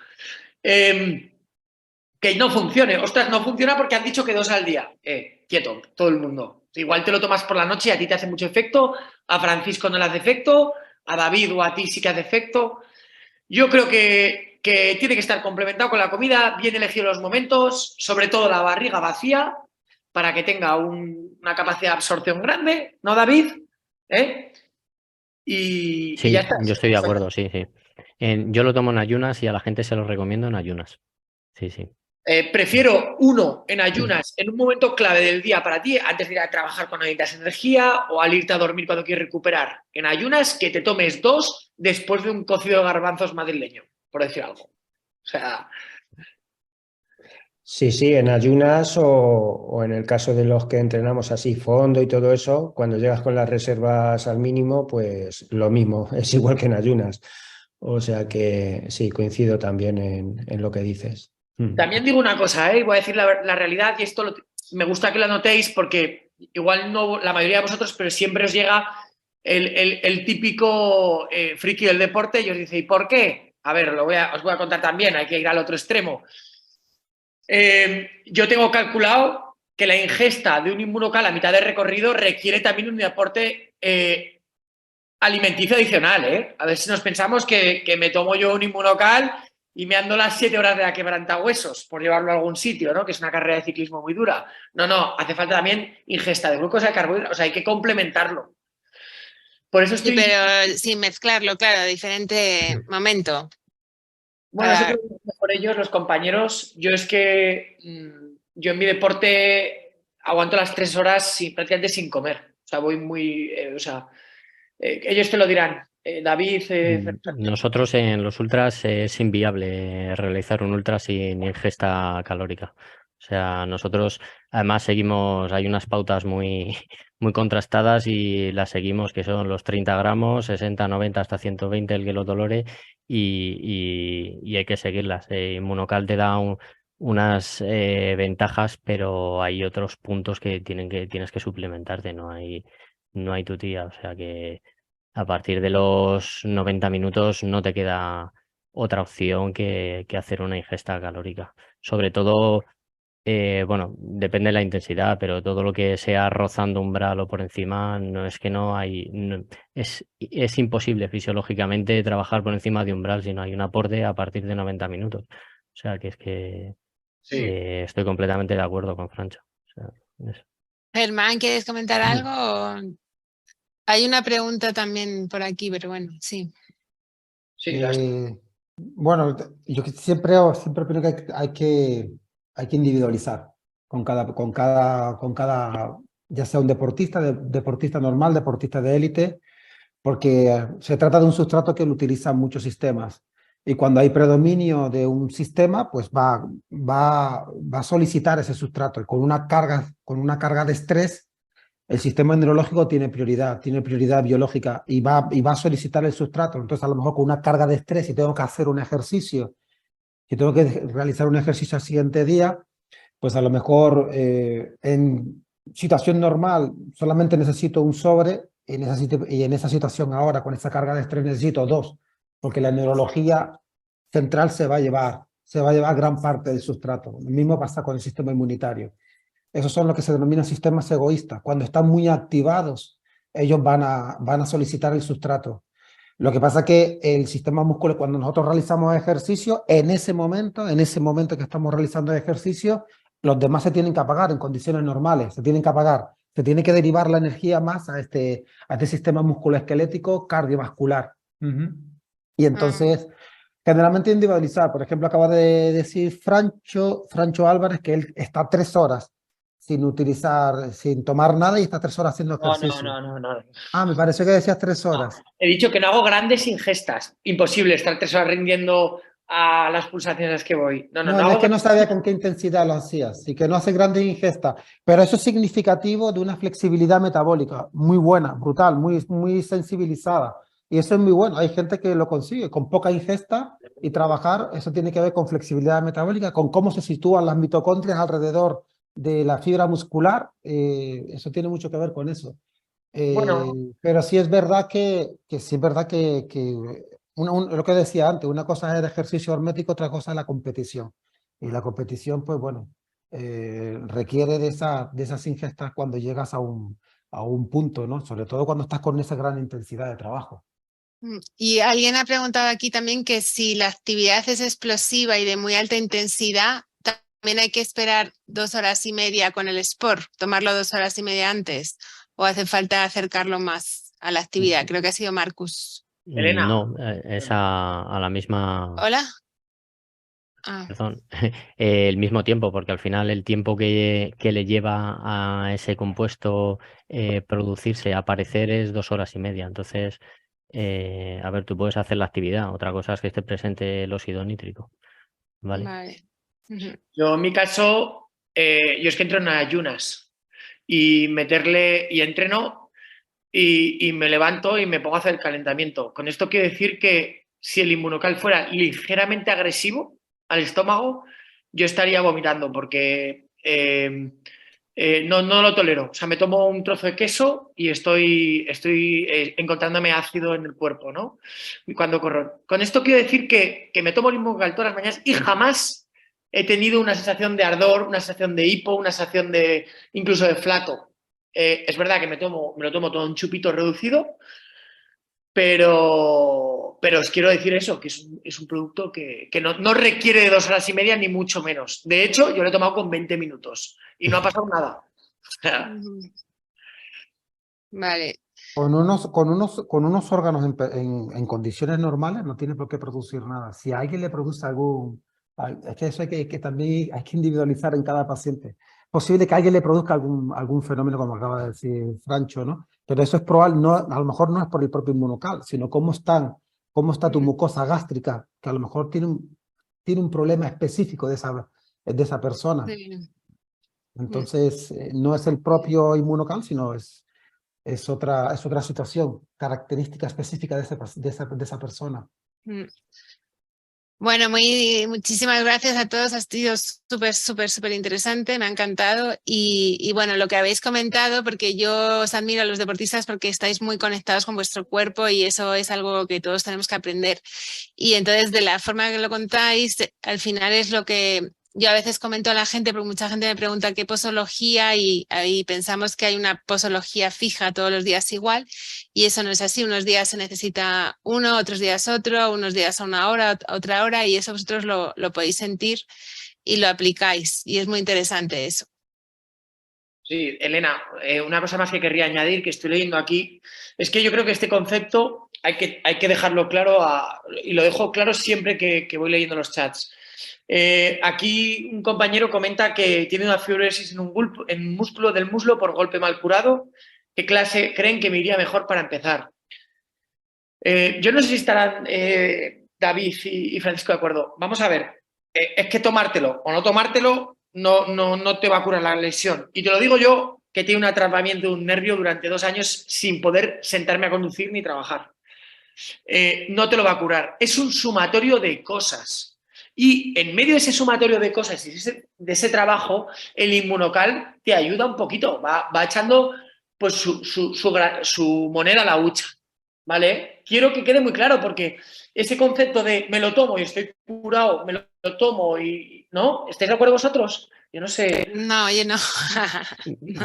que no funcione. Ostras, no funciona porque han dicho que 2 al día. Quieto, todo el mundo. Igual te lo tomas por la noche y a ti te hace mucho efecto, a Francisco no le hace efecto, a David o a ti sí que hace efecto. Yo creo que tiene que estar complementado con la comida, bien elegidos los momentos, sobre todo la barriga vacía, para que tenga una capacidad de absorción grande, ¿no, David? Y Sí, ya está. yo estoy de acuerdo, sí, sí. Yo lo tomo en ayunas y a la gente se lo recomiendo en ayunas. Sí, sí. Prefiero uno en ayunas en un momento clave del día para ti, antes de ir a trabajar cuando necesitas energía o al irte a dormir cuando quieres recuperar. En ayunas, que te tomes 2 después de un cocido de garbanzos madrileño, por decir algo. O sea, Sí, sí, en ayunas o en el caso de los que entrenamos así fondo y todo eso, cuando llegas con las reservas al mínimo, pues lo mismo, es igual que en ayunas. O sea que sí, coincido también en lo que dices. también digo una cosa, voy a decir la realidad y esto me gusta que lo anotéis porque igual no la mayoría de vosotros, pero siempre os llega el típico friki del deporte y os dice, ¿y por qué? A ver, os voy a contar también, hay que ir al otro extremo. Yo tengo calculado que la ingesta de un inmunocal a mitad de recorrido requiere también un aporte alimenticio adicional. A ver si nos pensamos que me tomo yo un inmunocal y me ando las 7 horas de la quebrantahuesos por llevarlo a algún sitio, ¿no? Que es una carrera de ciclismo muy dura. No, hace falta también ingesta de glucosa, de carbohidratos, o sea, hay que complementarlo. Por eso Sí, estoy... pero sin mezclarlo, claro, a diferente momento. Bueno, eso creo que es mejor ellos, los compañeros. Yo es que yo en mi deporte aguanto las 3 horas prácticamente sin comer. O sea, voy muy... ellos te lo dirán. David... Nosotros en los ultras es inviable realizar un ultra sin ingesta calórica. O sea, nosotros además seguimos, hay unas pautas muy, muy contrastadas y las seguimos, que son los 30 gramos, 60, 90 hasta 120 el kilodolore y hay que seguirlas. Inmunocal te da unas ventajas, pero hay otros puntos que tienes que suplementarte, no hay tu tía. O sea que a partir de los 90 minutos no te queda otra opción que hacer una ingesta calórica. Sobre todo, bueno, depende de la intensidad, pero todo lo que sea rozando umbral o por encima, no es que no hay, es imposible fisiológicamente trabajar por encima de umbral si no hay un aporte a partir de 90 minutos. O sea, que es que Sí. estoy completamente de acuerdo con Francho. O sea, eso. Germán, ¿quieres comentar algo? Hay una pregunta también por aquí, pero bueno, sí. Sí, bueno, yo siempre opino que hay que individualizar con cada, ya sea un deportista, deportista normal, deportista de élite, porque se trata de un sustrato que lo utilizan muchos sistemas. Y cuando hay predominio de un sistema, pues va a solicitar ese sustrato. Y con una carga de estrés, el sistema neurológico tiene prioridad biológica y va a solicitar el sustrato. Entonces, a lo mejor con una carga de estrés, si tengo que hacer un ejercicio, si tengo que realizar un ejercicio al siguiente día, pues a lo mejor en situación normal solamente necesito un sobre y en esa situación ahora, con esa carga de estrés, necesito 2, porque la neurología central se va a llevar gran parte del sustrato. Lo mismo pasa con el sistema inmunitario. Esos son lo que se denominan sistemas egoístas. Cuando están muy activados, ellos van a solicitar el sustrato. Lo que pasa es que el sistema muscular, cuando nosotros realizamos ejercicio, en ese momento que estamos realizando ejercicio, los demás se tienen que apagar en condiciones normales, se tienen que apagar. Se tiene que derivar la energía más a este sistema musculoesquelético cardiovascular. Y entonces, generalmente individualizar. Por ejemplo, acaba de decir Francho Álvarez que él está 3 horas sin utilizar, sin tomar nada y estás 3 horas haciendo No, ejercicio. no. Ah, me pareció que decías 3 horas. He dicho que no hago grandes ingestas. Imposible estar 3 horas rindiendo a las pulsaciones que voy. No No, es hago. que no sabía con qué intensidad lo hacías y que no hace grandes ingestas, pero eso es significativo de una flexibilidad metabólica muy buena, brutal, muy sensibilizada. Y eso es muy bueno. Hay gente que lo consigue con poca ingesta y trabajar. Eso tiene que ver con flexibilidad metabólica, con cómo se sitúan las mitocondrias alrededor de la fibra muscular. Eso tiene mucho que ver con eso. Bueno, Pero sí es verdad sí es verdad lo que decía antes, una cosa es el ejercicio hormético, otra cosa es la competición. Y la competición, pues bueno, requiere de esas ingestas cuando llegas a un punto, ¿no? Sobre todo cuando estás con esa gran intensidad de trabajo. Y alguien ha preguntado aquí también que si la actividad es explosiva y de muy alta intensidad, también hay que esperar 2 horas y media con el sport, tomarlo 2 horas y media antes, o hace falta acercarlo más a la actividad. Creo que ha sido Marcus. Elena. No, es a la misma... Hola. Ah, Perdón, el mismo tiempo, porque al final el tiempo que le lleva a ese compuesto producirse, aparecer es 2 horas y media. Entonces, a ver, tú puedes hacer la actividad. Otra cosa es que esté presente el óxido nítrico. ¿Vale? vale. Yo en mi caso, yo es que entro en ayunas y entreno y me levanto y me pongo a hacer el calentamiento. Con esto quiero decir que si el inmunocal fuera ligeramente agresivo al estómago, yo estaría vomitando porque no lo tolero. O sea, me tomo un trozo de queso y estoy encontrándome ácido en el cuerpo, ¿no? Y cuando corro. Con esto quiero decir que me tomo el inmunocal todas las mañanas y jamás he tenido una sensación de ardor, una sensación de hipo, una sensación de incluso de flato. Es verdad que me lo tomo todo un chupito reducido, pero os quiero decir eso, que es un producto que no requiere de 2 horas y media ni mucho menos. De hecho, yo lo he tomado con 20 minutos y no ha pasado nada. O sea, Vale. Con unos órganos en condiciones normales no tiene por qué producir nada. Si a alguien le produce es que eso que también hay que individualizar en cada paciente. Posible que a alguien le produzca algún fenómeno, como acaba de decir Francho, ¿no? Pero eso es probable, no, a lo mejor no es por el propio inmunocal, sino cómo está tu mucosa gástrica, que a lo mejor tiene un problema específico de esa persona. Sí. Entonces, no es el propio inmunocal, sino es otra situación, característica específica de esa persona. Bueno, muchísimas gracias a todos. Ha sido súper interesante. Me ha encantado. Y bueno, lo que habéis comentado, porque yo os admiro a los deportistas porque estáis muy conectados con vuestro cuerpo y eso es algo que todos tenemos que aprender. Y entonces, de la forma que lo contáis, al final es lo que yo a veces comento a la gente, porque mucha gente me pregunta qué posología y ahí pensamos que hay una posología fija todos los días igual y eso no es así. Unos días se necesita uno, otros días otro, unos días a una hora, otra hora y eso vosotros lo podéis sentir y lo aplicáis y es muy interesante eso. sí, Elena, una cosa más que querría añadir, que estoy leyendo aquí, es que yo creo que este concepto hay que dejarlo claro y lo dejo claro siempre que voy leyendo los chats. Aquí un compañero comenta que tiene una fibrosis en un músculo del muslo por golpe mal curado. ¿Qué clase creen que me iría mejor para empezar? Yo no sé si estarán David y Francisco de acuerdo. Vamos a ver, es que tomártelo o no tomártelo no te va a curar la lesión. Y te lo digo yo, que tiene un atrapamiento de un nervio durante 2 años sin poder sentarme a conducir ni trabajar. No te lo va a curar. Es un sumatorio de cosas. Y en medio de ese sumatorio de cosas y de ese trabajo, el inmunocal te ayuda un poquito, va echando pues su moneda a la hucha, ¿vale? Quiero que quede muy claro porque ese concepto de me lo tomo y estoy curado, me lo tomo y... ¿No? ¿Estáis de acuerdo vosotros? Yo no sé. No, yo no.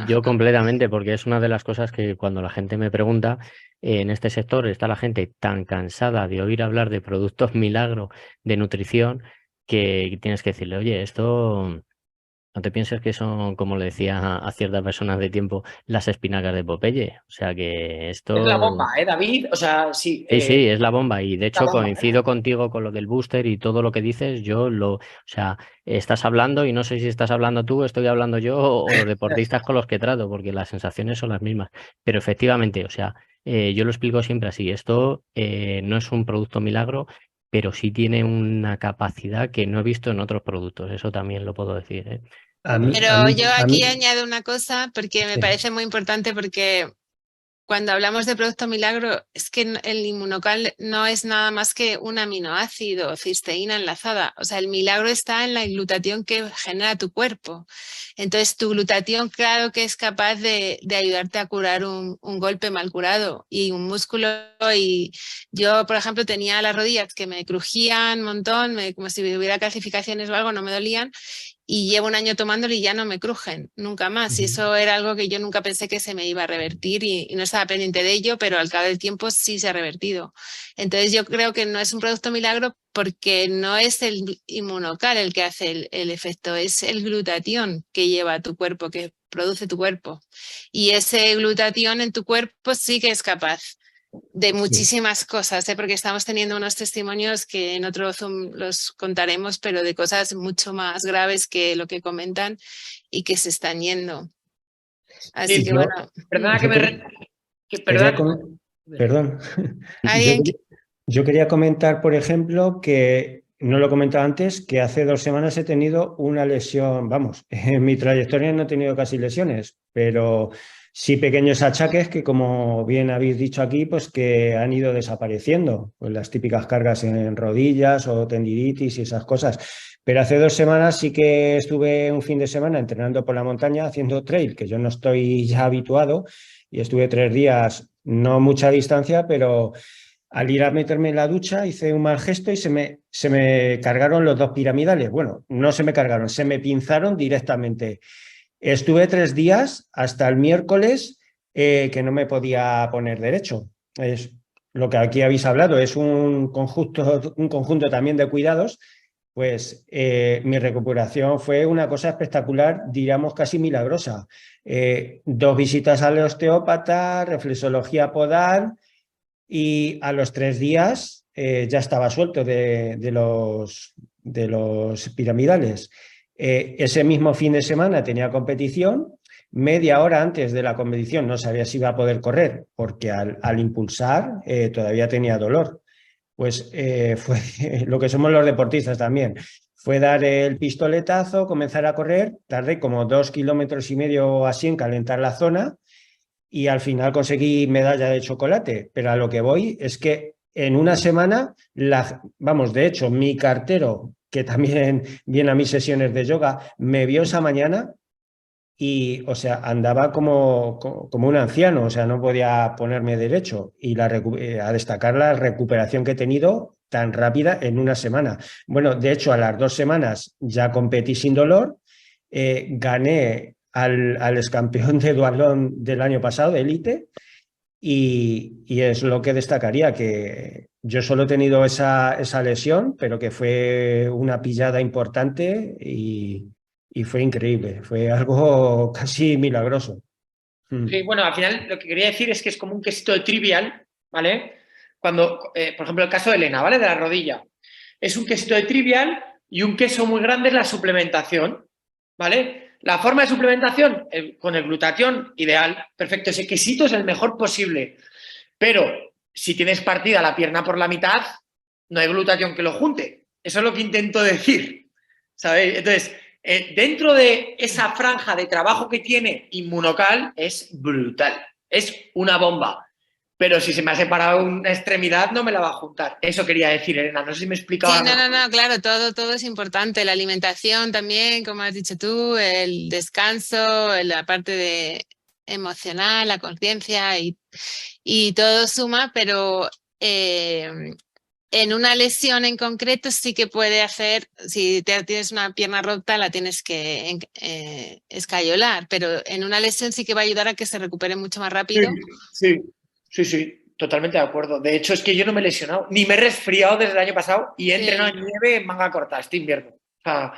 Yo completamente, porque es una de las cosas que cuando la gente me pregunta, en este sector está la gente tan cansada de oír hablar de productos milagro de nutrición que tienes que decirle, oye, esto No te pienses que son, como le decía a ciertas personas de tiempo, las espinacas de Popeye. O sea que esto... Es la bomba, David? O sea, sí. Sí, es la bomba. Y de La hecho bomba, coincido contigo con lo del booster y todo lo que dices. O sea, estás hablando y no sé si estás hablando tú, estoy hablando yo o los deportistas con los que trato, porque las sensaciones son las mismas. Pero efectivamente, o sea, yo lo explico siempre así. Esto no es un producto milagro, pero sí tiene una capacidad que no he visto en otros productos. Eso también lo puedo decir, ¿eh? A mí, a Pero mí, yo a aquí mí, añado una cosa porque me sí. parece muy importante porque cuando hablamos de producto milagro es que el inmunocal no es nada más que un aminoácido, cisteína enlazada. O sea, el milagro está en la glutatión que genera tu cuerpo. Entonces, tu glutatión, claro que es capaz de ayudarte a curar un golpe mal curado y un músculo. Y yo, por ejemplo, tenía las rodillas que me crujían un montón, como si hubiera calcificaciones o algo, no me dolían. Y llevo un año tomándolo y ya no me crujen, nunca más. Y eso era algo que yo nunca pensé que se me iba a revertir y no estaba pendiente de ello, pero al cabo del tiempo sí se ha revertido. Entonces yo creo que no es un producto milagro porque no es el inmunocal el que hace el efecto, es el glutatión que lleva a tu cuerpo, que produce tu cuerpo. Y ese glutatión en tu cuerpo sí que es capaz de muchísimas cosas, porque estamos teniendo unos testimonios que en otro Zoom los contaremos, pero de cosas mucho más graves que lo que comentan y que se están yendo. Así Sí, que Yo, bueno, perdona yo quería, quería perdona. com- perdón. Yo, alguien yo quería comentar, por ejemplo, que no lo he comentado antes, que hace 2 semanas he tenido una lesión. Vamos, en mi trayectoria no he tenido casi lesiones, pero sí pequeños achaques que, como bien habéis dicho aquí, pues que han ido desapareciendo. Pues las típicas cargas en rodillas o tendinitis y esas cosas. Pero hace 2 semanas sí que estuve un fin de semana entrenando por la montaña haciendo trail, que yo no estoy ya habituado, y estuve 3 días, no mucha distancia, pero al ir a meterme en la ducha hice un mal gesto y se me cargaron los dos piramidales. Bueno, no se me cargaron, se me pinzaron directamente. Estuve 3 días hasta el miércoles que no me podía poner derecho. Es lo que aquí habéis hablado, es un conjunto también de cuidados. Pues mi recuperación fue una cosa espectacular, diríamos casi milagrosa. 2 visitas al osteópata, reflexología podal, y a los 3 días ya estaba suelto de los piramidales. Ese mismo fin de semana tenía competición. Media hora antes de la competición no sabía si iba a poder correr porque al impulsar todavía tenía dolor. Pues fue lo que somos los deportistas también. Fue dar el pistoletazo, comenzar a correr. Tardé como 2,5 kilómetros así en calentar la zona y al final conseguí medalla de chocolate. Pero a lo que voy es que en una semana, vamos, de hecho, mi cartero, que también viene a mis sesiones de yoga, me vio esa mañana y, o sea, andaba como un anciano, o sea, no podía ponerme derecho. Y a destacar la recuperación que he tenido tan rápida en una semana. Bueno, de hecho, a las 2 semanas ya competí sin dolor, gané al excampeón de duatlón del año pasado, de élite, y es lo que destacaría, que yo solo he tenido esa lesión, pero que fue una pillada importante y fue increíble, fue algo casi milagroso. Sí, bueno, al final lo que quería decir es que es como un quesito de trivial, ¿vale? Cuando, por ejemplo, el caso de Elena, ¿vale? De la rodilla. Es un quesito de trivial y un queso muy grande es la suplementación, ¿vale? La forma de suplementación con el glutatión, ideal, perfecto. Ese quesito es el mejor posible. Pero si tienes partida la pierna por la mitad, no hay glutatión que lo junte. Eso es lo que intento decir, ¿sabéis? Entonces, dentro de esa franja de trabajo que tiene Inmunocal es brutal, es una bomba. Pero si se me ha separado una extremidad, no me la va a juntar. Eso quería decir, Elena. No sé si me he explicado. sí, no, claro, todo es importante. La alimentación también, como has dicho tú, el descanso, la parte emocional, la conciencia y todo suma, pero en una lesión en concreto sí que puede hacer, si tienes una pierna rota la tienes que escayolar, pero en una lesión sí que va a ayudar a que se recupere mucho más rápido. Sí, totalmente de acuerdo. De hecho, es que yo no me he lesionado, ni me he resfriado desde el año pasado y he entrenado en nieve en manga corta este invierno. O sea,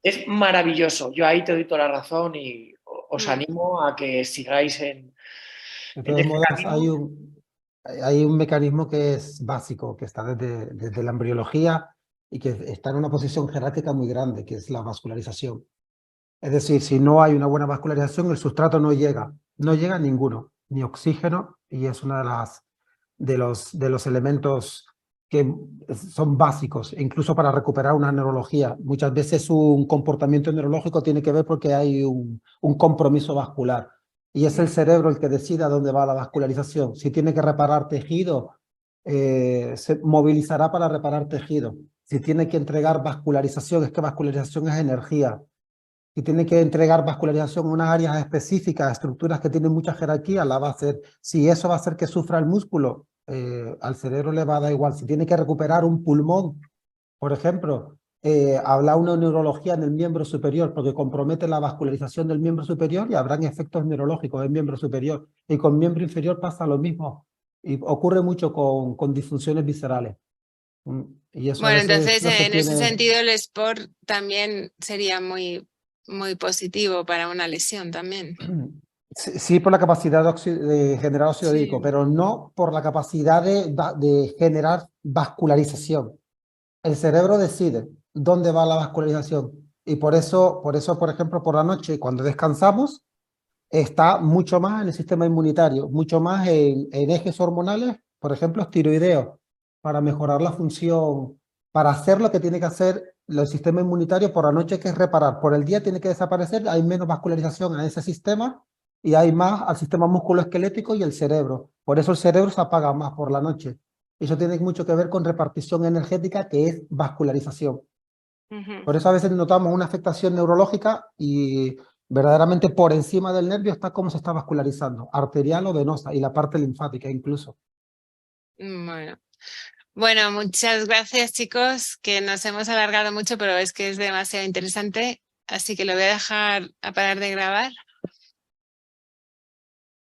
Es maravilloso. Yo ahí te doy toda la razón y os Mm. animo a que sigáis en De todos este modos, camino. hay un mecanismo que es básico, que está desde la embriología y que está en una posición jerárquica muy grande, que es la vascularización. Es decir, si no hay una buena vascularización, el sustrato no llega ninguno, ni oxígeno, y es uno de los elementos que son básicos, incluso para recuperar una neurología. Muchas veces un comportamiento neurológico tiene que ver porque hay un compromiso vascular, y es el cerebro el que decide a dónde va la vascularización. Si tiene que reparar tejido, se movilizará para reparar tejido. Si tiene que entregar vascularización, es que vascularización es energía. Si tiene que entregar vascularización a unas áreas específicas, estructuras que tienen mucha jerarquía, la va a hacer. Si eso va a hacer que sufra el músculo, al cerebro le va a dar igual. Si tiene que recuperar un pulmón, por ejemplo, habrá una neurología en el miembro superior porque compromete la vascularización del miembro superior y habrán efectos neurológicos del miembro superior. Y con miembro inferior pasa lo mismo. Y ocurre mucho con disfunciones viscerales. Y eso a Bueno, veces entonces no se en ese tiene... sentido el sport también sería muy, muy positivo para una lesión también. Sí, sí, por la capacidad de generar óxido nítrico, Sí. pero no por la capacidad de generar vascularización. El cerebro decide dónde va la vascularización, y por ejemplo, por la noche, cuando descansamos, está mucho más en el sistema inmunitario, mucho más en ejes hormonales, por ejemplo, tiroideos, para mejorar la función, para hacer lo que tiene que hacer el sistema inmunitario por la noche, que es reparar. Por el día tiene que desaparecer, hay menos vascularización en ese sistema y hay más al sistema musculoesquelético y el cerebro. Por eso el cerebro se apaga más por la noche. Eso tiene mucho que ver con repartición energética, que es vascularización. Ujú. Por eso a veces notamos una afectación neurológica y verdaderamente por encima del nervio está cómo se está vascularizando, arterial o venosa, y la parte linfática incluso. Bueno. Bueno, muchas gracias, chicos, que nos hemos alargado mucho, pero es que es demasiado interesante, así que lo voy a dejar a parar de grabar.